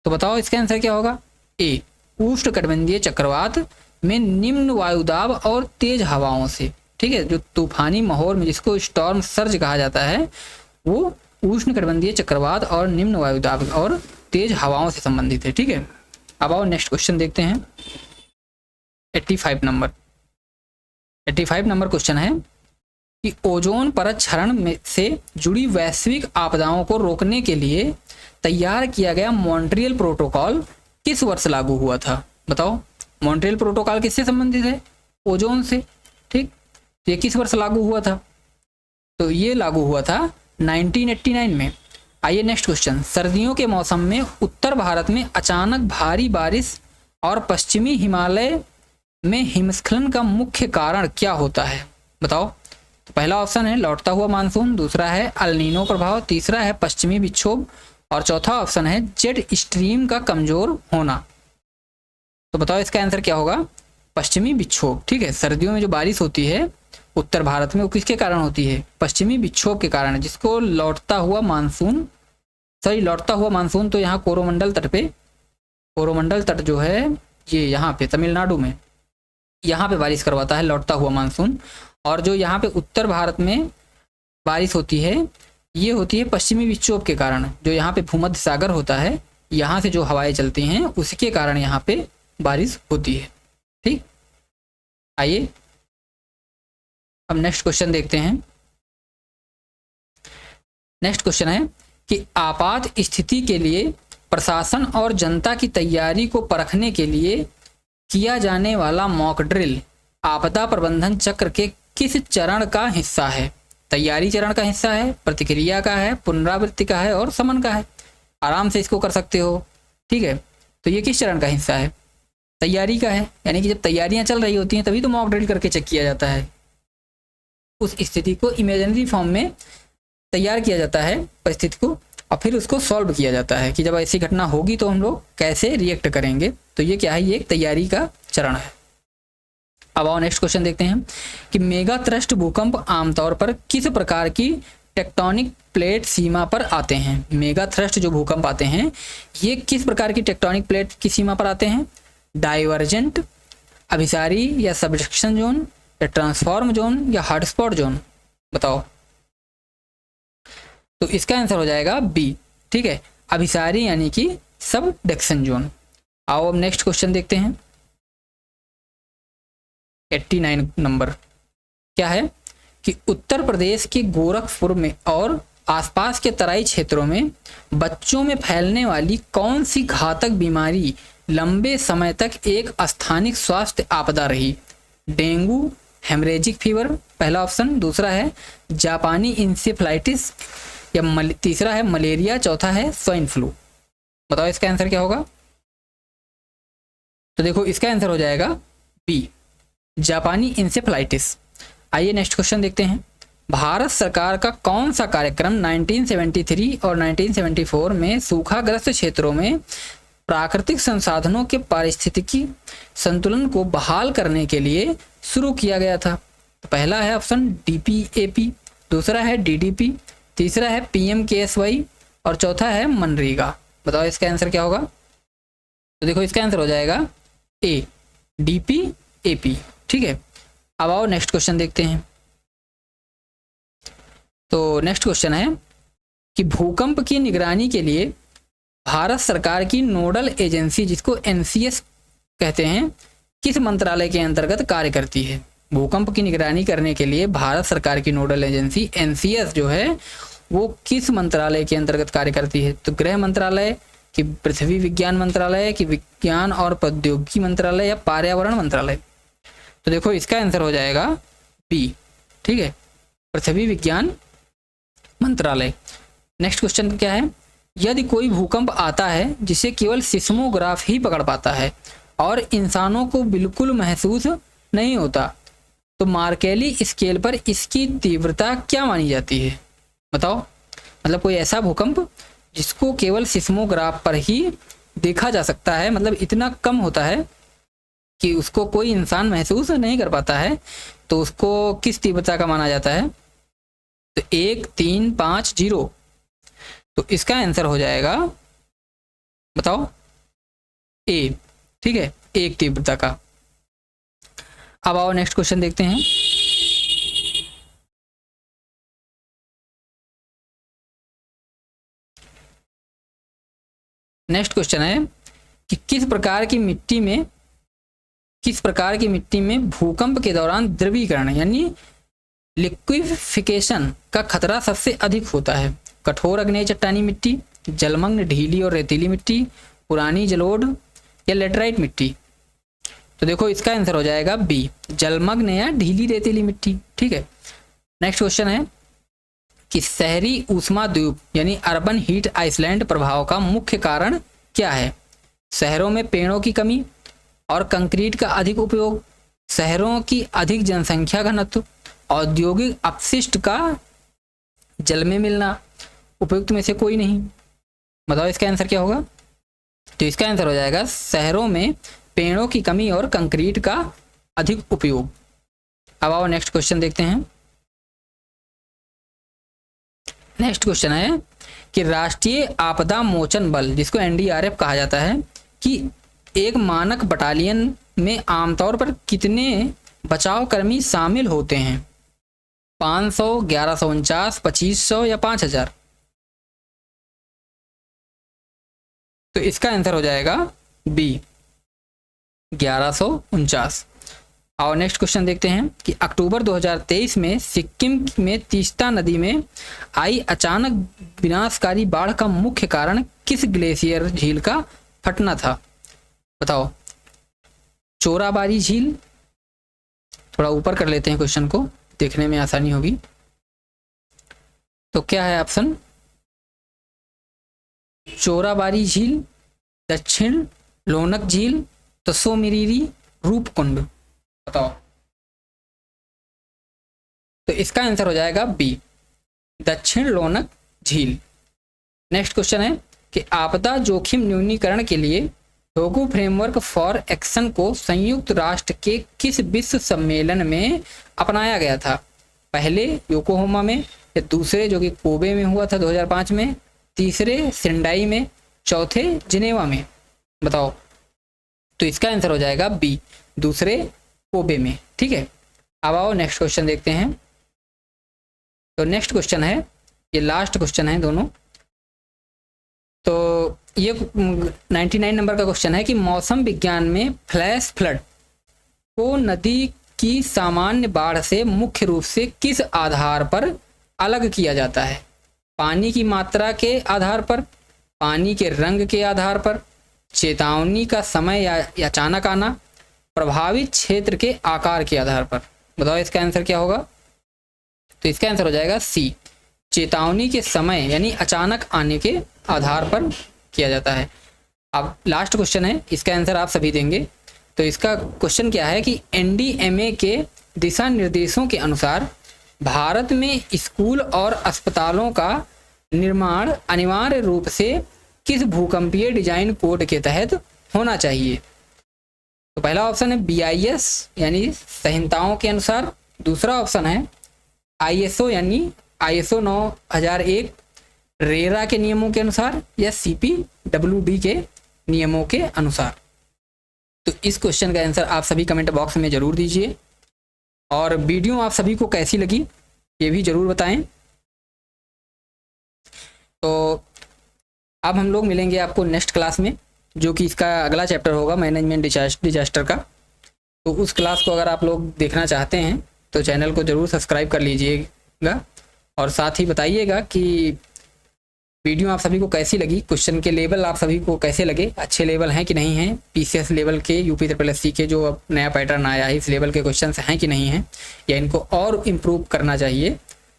तो बताओ इसका आंसर क्या होगा? ए, उष्णकटिबंधीय चक्रवात में निम्न वायुदाब और तेज हवाओं से, ठीक है। जो तूफानी माहौर में जिसको स्टॉर्म सर्ज कहा जाता है वो उष्णकटिबंधीय चक्रवात और निम्न वायुदाब और तेज हवाओं से संबंधित है, ठीक है। अब आओ नेक्स्ट क्वेश्चन देखते हैं। 85 नंबर क्वेश्चन है कि ओजोन परत क्षरण में से जुड़ी वैश्विक आपदाओं को रोकने के लिए तैयार किया गया मॉन्ट्रियल प्रोटोकॉल किस वर्ष लागू हुआ था? बताओ मॉन्ट्रियल प्रोटोकॉल किससे संबंधित है? ओजोन से, ठीक। ये किस वर्ष लागू हुआ था? तो ये लागू हुआ था 1989 में। आइए नेक्स्ट क्वेश्चन, सर्दियों के मौसम में उत्तर भारत में अचानक भारी बारिश और पश्चिमी हिमालय में हिमस्खलन का मुख्य कारण क्या होता है? बताओ। तो पहला ऑप्शन है लौटता हुआ मानसून, दूसरा है अल नीनो प्रभाव, तीसरा है पश्चिमी विक्षोभ, और चौथा ऑप्शन है जेट स्ट्रीम का कमजोर होना। तो बताओ इसका आंसर क्या होगा? पश्चिमी विक्षोभ, ठीक है। सर्दियों में जो बारिश होती है उत्तर भारत में वो किसके कारण होती है? पश्चिमी विक्षोभ के कारण, जिसको लौटता हुआ मानसून तो यहाँ कोरोमंडल तट जो है ये यहाँ पे तमिलनाडु में, यहाँ पे बारिश करवाता है लौटता हुआ मानसून। और जो यहाँ पे उत्तर भारत में बारिश होती है ये होती है पश्चिमी विक्षोभ के कारण, जो यहाँ पे भूमध्य सागर होता है, यहाँ से जो हवाएं चलती हैं उसके कारण यहाँ पे बारिश होती है, ठीक। आइए अब नेक्स्ट क्वेश्चन देखते हैं। नेक्स्ट क्वेश्चन है कि आपात स्थिति के लिए प्रशासन और जनता की तैयारी को परखने के लिए किया जाने वाला मॉक ड्रिल आपदा प्रबंधन चक्र के किस चरण का हिस्सा है? तैयारी चरण का हिस्सा है, प्रतिक्रिया का है, पुनरावृत्ति का है और समन का है। आराम से इसको कर सकते हो, ठीक है। तो ये किस चरण का हिस्सा है? तैयारी का है, यानी कि जब तैयारियां चल रही होती हैं तभी तो मॉक ड्रिल करके चेक किया जाता है। उस स्थिति को इमेजिनरी फॉर्म में तैयार किया जाता है परिस्थिति को, और फिर उसको सॉल्व किया जाता है कि जब ऐसी घटना होगी तो हम लोग कैसे रिएक्ट करेंगे। तो ये क्या है? ये एक तैयारी का चरण है। अब आओ नेक्स्ट क्वेश्चन देखते हैं कि मेगा थ्रस्ट भूकंप आमतौर पर किस प्रकार की टेक्टोनिक प्लेट सीमा पर आते हैं? मेगा थ्रस्ट जो भूकंप आते हैं ये किस प्रकार की टेक्टोनिक प्लेट की सीमा पर आते हैं? डाइवर्जेंट, अभिसारी या सबडक्शन जोन, या ट्रांसफॉर्म जोन, या हॉटस्पॉट जोन? बताओ। तो इसका आंसर हो जाएगा बी, ठीक है, अभिसारी यानी कि सबडक्शन जोन। आओ अब नेक्स्ट क्वेश्चन देखते हैं। 89 नंबर क्या है कि उत्तर प्रदेश के गोरखपुर में और आसपास के तराई क्षेत्रों में बच्चों में फैलने वाली कौन सी घातक बीमारी लंबे समय तक एक स्थानिक स्वास्थ्य आपदा रही? डेंगू, हेमरेजिक फीवर पहला ऑप्शन, दूसरा है जापानी इंसेफ्लाइटिस, या तीसरा है मलेरिया, चौथा है स्वाइन फ्लू। बताओ इसका आंसर क्या होगा? तो देखो इसका आंसर हो जाएगा बी, जापानी इंसेफ्लाइटिस। आइए नेक्स्ट क्वेश्चन देखते हैं। भारत सरकार का कौन सा कार्यक्रम 1973 और 1974 में सूखाग्रस्त क्षेत्रों में प्राकृतिक संसाधनों के पारिस्थितिकी संतुलन को बहाल करने के लिए शुरू किया गया था? तो पहला है ऑप्शन DPAP, दूसरा है DDP, तीसरा है PMKSY और चौथा है मनरेगा। बताओ इसका आंसर क्या होगा? तो देखो इसका आंसर हो जाएगा ए, DPAP। ठीक है, अब आओ नेक्स्ट क्वेश्चन देखते हैं। तो नेक्स्ट क्वेश्चन है कि भूकंप की निगरानी के लिए भारत सरकार की नोडल एजेंसी, जिसको NCS कहते हैं, किस मंत्रालय के अंतर्गत कार्य करती है? भूकंप की निगरानी करने के लिए भारत सरकार की नोडल एजेंसी NCS जो है वो किस मंत्रालय के अंतर्गत कार्य करती है? तो गृह मंत्रालय, कि पृथ्वी विज्ञान मंत्रालय, कि विज्ञान और प्रौद्योगिकी मंत्रालय, या पर्यावरण मंत्रालय? तो देखो इसका आंसर हो जाएगा बी, ठीक है, पृथ्वी विज्ञान मंत्रालय। नेक्स्ट क्वेश्चन क्या है? यदि कोई भूकंप आता है जिसे केवल सिस्मोग्राफ ही पकड़ पाता है और इंसानों को बिल्कुल महसूस नहीं होता, तो मार्केली स्केल पर इसकी तीव्रता क्या मानी जाती है? बताओ, मतलब कोई ऐसा भूकंप जिसको केवल सिस्मोग्राफ पर ही देखा जा सकता है, मतलब इतना कम होता है कि उसको कोई इंसान महसूस नहीं कर पाता है, तो उसको किस तीव्रता का माना जाता है? तो 1, 3, 5, 0। तो इसका आंसर हो जाएगा, बताओ, ए, ठीक है, 1 तीव्रता का। अब आओ नेक्स्ट क्वेश्चन देखते हैं। नेक्स्ट क्वेश्चन है कि किस प्रकार की मिट्टी में भूकंप के दौरान द्रवीकरण यानी लिक्विफिकेशन का खतरा सबसे अधिक होता है? कठोर अग्नेय चट्टानी मिट्टी, जलमग्न ढीली और रेतीली मिट्टी, पुरानी जलोढ़, या लेटराइट मिट्टी? तो देखो इसका आंसर हो जाएगा बी, जलमग्न या ढीली रेतीली मिट्टी। ठीक है, नेक्स्ट क्वेश्चन है कि शहरी ऊष्मा द्वीप यानी अर्बन हीट आइसलैंड प्रभाव का मुख्य कारण क्या है? शहरों में पेड़ों की कमी और कंक्रीट का अधिक उपयोग, शहरों की अधिक जनसंख्या घनत्व, औद्योगिक अपशिष्ट का जल में मिलना, उपयुक्त में से कोई नहीं। बताओ इसका आंसर क्या होगा? तो इसका आंसर हो जाएगा शहरों में पेड़ों की कमी और कंक्रीट का अधिक उपयोग। अब आओ नेक्स्ट क्वेश्चन देखते हैं। नेक्स्ट क्वेश्चन है कि राष्ट्रीय आपदा मोचन बल, जिसको NDRF कहा जाता है, कि एक मानक बटालियन में आमतौर पर कितने बचाव कर्मी शामिल होते हैं? 500, 1149, 2500 या 5000? तो इसका आंसर हो जाएगा बी, 1149। और नेक्स्ट क्वेश्चन देखते हैं कि अक्टूबर 2023 में सिक्किम में तीस्ता नदी में आई अचानक विनाशकारी बाढ़ का मुख्य कारण किस ग्लेशियर झील का फटना था? बताओ, चोराबारी झील, थोड़ा ऊपर कर लेते हैं क्वेश्चन को, देखने में आसानी होगी। तो क्या है ऑप्शन? चोराबारी झील, दक्षिण लोनक झील, तसोमिरीरी, रूपकुंड? बताओ। तो इसका आंसर हो जाएगा बी, दक्षिण लोनक झील। नेक्स्ट क्वेश्चन है कि आपदा जोखिम न्यूनीकरण के लिए ह्योगो फ्रेमवर्क फॉर एक्शन को संयुक्त राष्ट्र के किस विश्व सम्मेलन में अपनाया गया था? पहले योकोहामा में, या दूसरे जो कि कोबे में हुआ था 2005 में, तीसरे सेंडाई में, चौथे जिनेवा में? बताओ। तो इसका आंसर हो जाएगा बी, दूसरे कोबे में। ठीक है, अब आओ नेक्स्ट क्वेश्चन देखते हैं। तो नेक्स्ट क्वेश्चन है, ये लास्ट क्वेश्चन है दोनों, तो ये 99 नंबर का क्वेश्चन है कि मौसम विज्ञान में फ्लैश फ्लड को नदी की सामान्य बाढ़ से मुख्य रूप से किस आधार पर अलग किया जाता है? पानी की मात्रा के आधार पर, पानी के रंग के आधार पर, चेतावनी का समय या अचानक आना, प्रभावित क्षेत्र के आकार के आधार पर। बताओ इसका आंसर क्या होगा? तो इसका आंसर हो जाएगा सी, चेतावनी के समय यानी अचानक आने के आधार पर किया जाता है। अब लास्ट क्वेश्चन है, इसका आंसर आप सभी देंगे। तो इसका क्वेश्चन क्या है कि एनडीएमए के दिशा निर्देशों के अनुसार भारत में स्कूल और अस्पतालों का निर्माण अनिवार्य रूप से किस भूकंपीय डिजाइन कोड के तहत होना चाहिए? तो पहला ऑप्शन है BIS यानी संहिताओं के अनुसार, दूसरा ऑप्शन है ISO यानी ISO 9001 रेरा के नियमों के अनुसार, या CPWD के नियमों के अनुसार। तो इस क्वेश्चन का आंसर आप सभी कमेंट बॉक्स में ज़रूर दीजिए, और वीडियो आप सभी को कैसी लगी ये भी ज़रूर बताएं। तो अब हम लोग मिलेंगे आपको नेक्स्ट क्लास में, जो कि इसका अगला चैप्टर होगा मैनेजमेंट डिजास्टर का। तो उस क्लास को अगर आप लोग देखना चाहते हैं तो चैनल को ज़रूर सब्सक्राइब कर लीजिएगा, और साथ ही बताइएगा कि वीडियो आप सभी को कैसी लगी, क्वेश्चन के लेवल आप सभी को कैसे लगे, अच्छे लेवल हैं कि नहीं हैं, PCS लेवल के, UPSSC के जो अब नया पैटर्न आया है इस लेवल के क्वेश्चन हैं कि नहीं हैं, या इनको और इम्प्रूव करना चाहिए।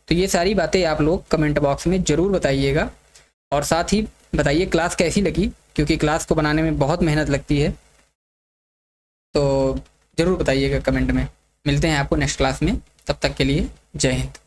तो ये सारी बातें आप लोग कमेंट बॉक्स में ज़रूर बताइएगा, और साथ ही बताइए क्लास कैसी लगी, क्योंकि क्लास को बनाने में बहुत मेहनत लगती है। तो ज़रूर बताइएगा कमेंट में। मिलते हैं आपको नेक्स्ट क्लास में, तब तक के लिए जय हिंद।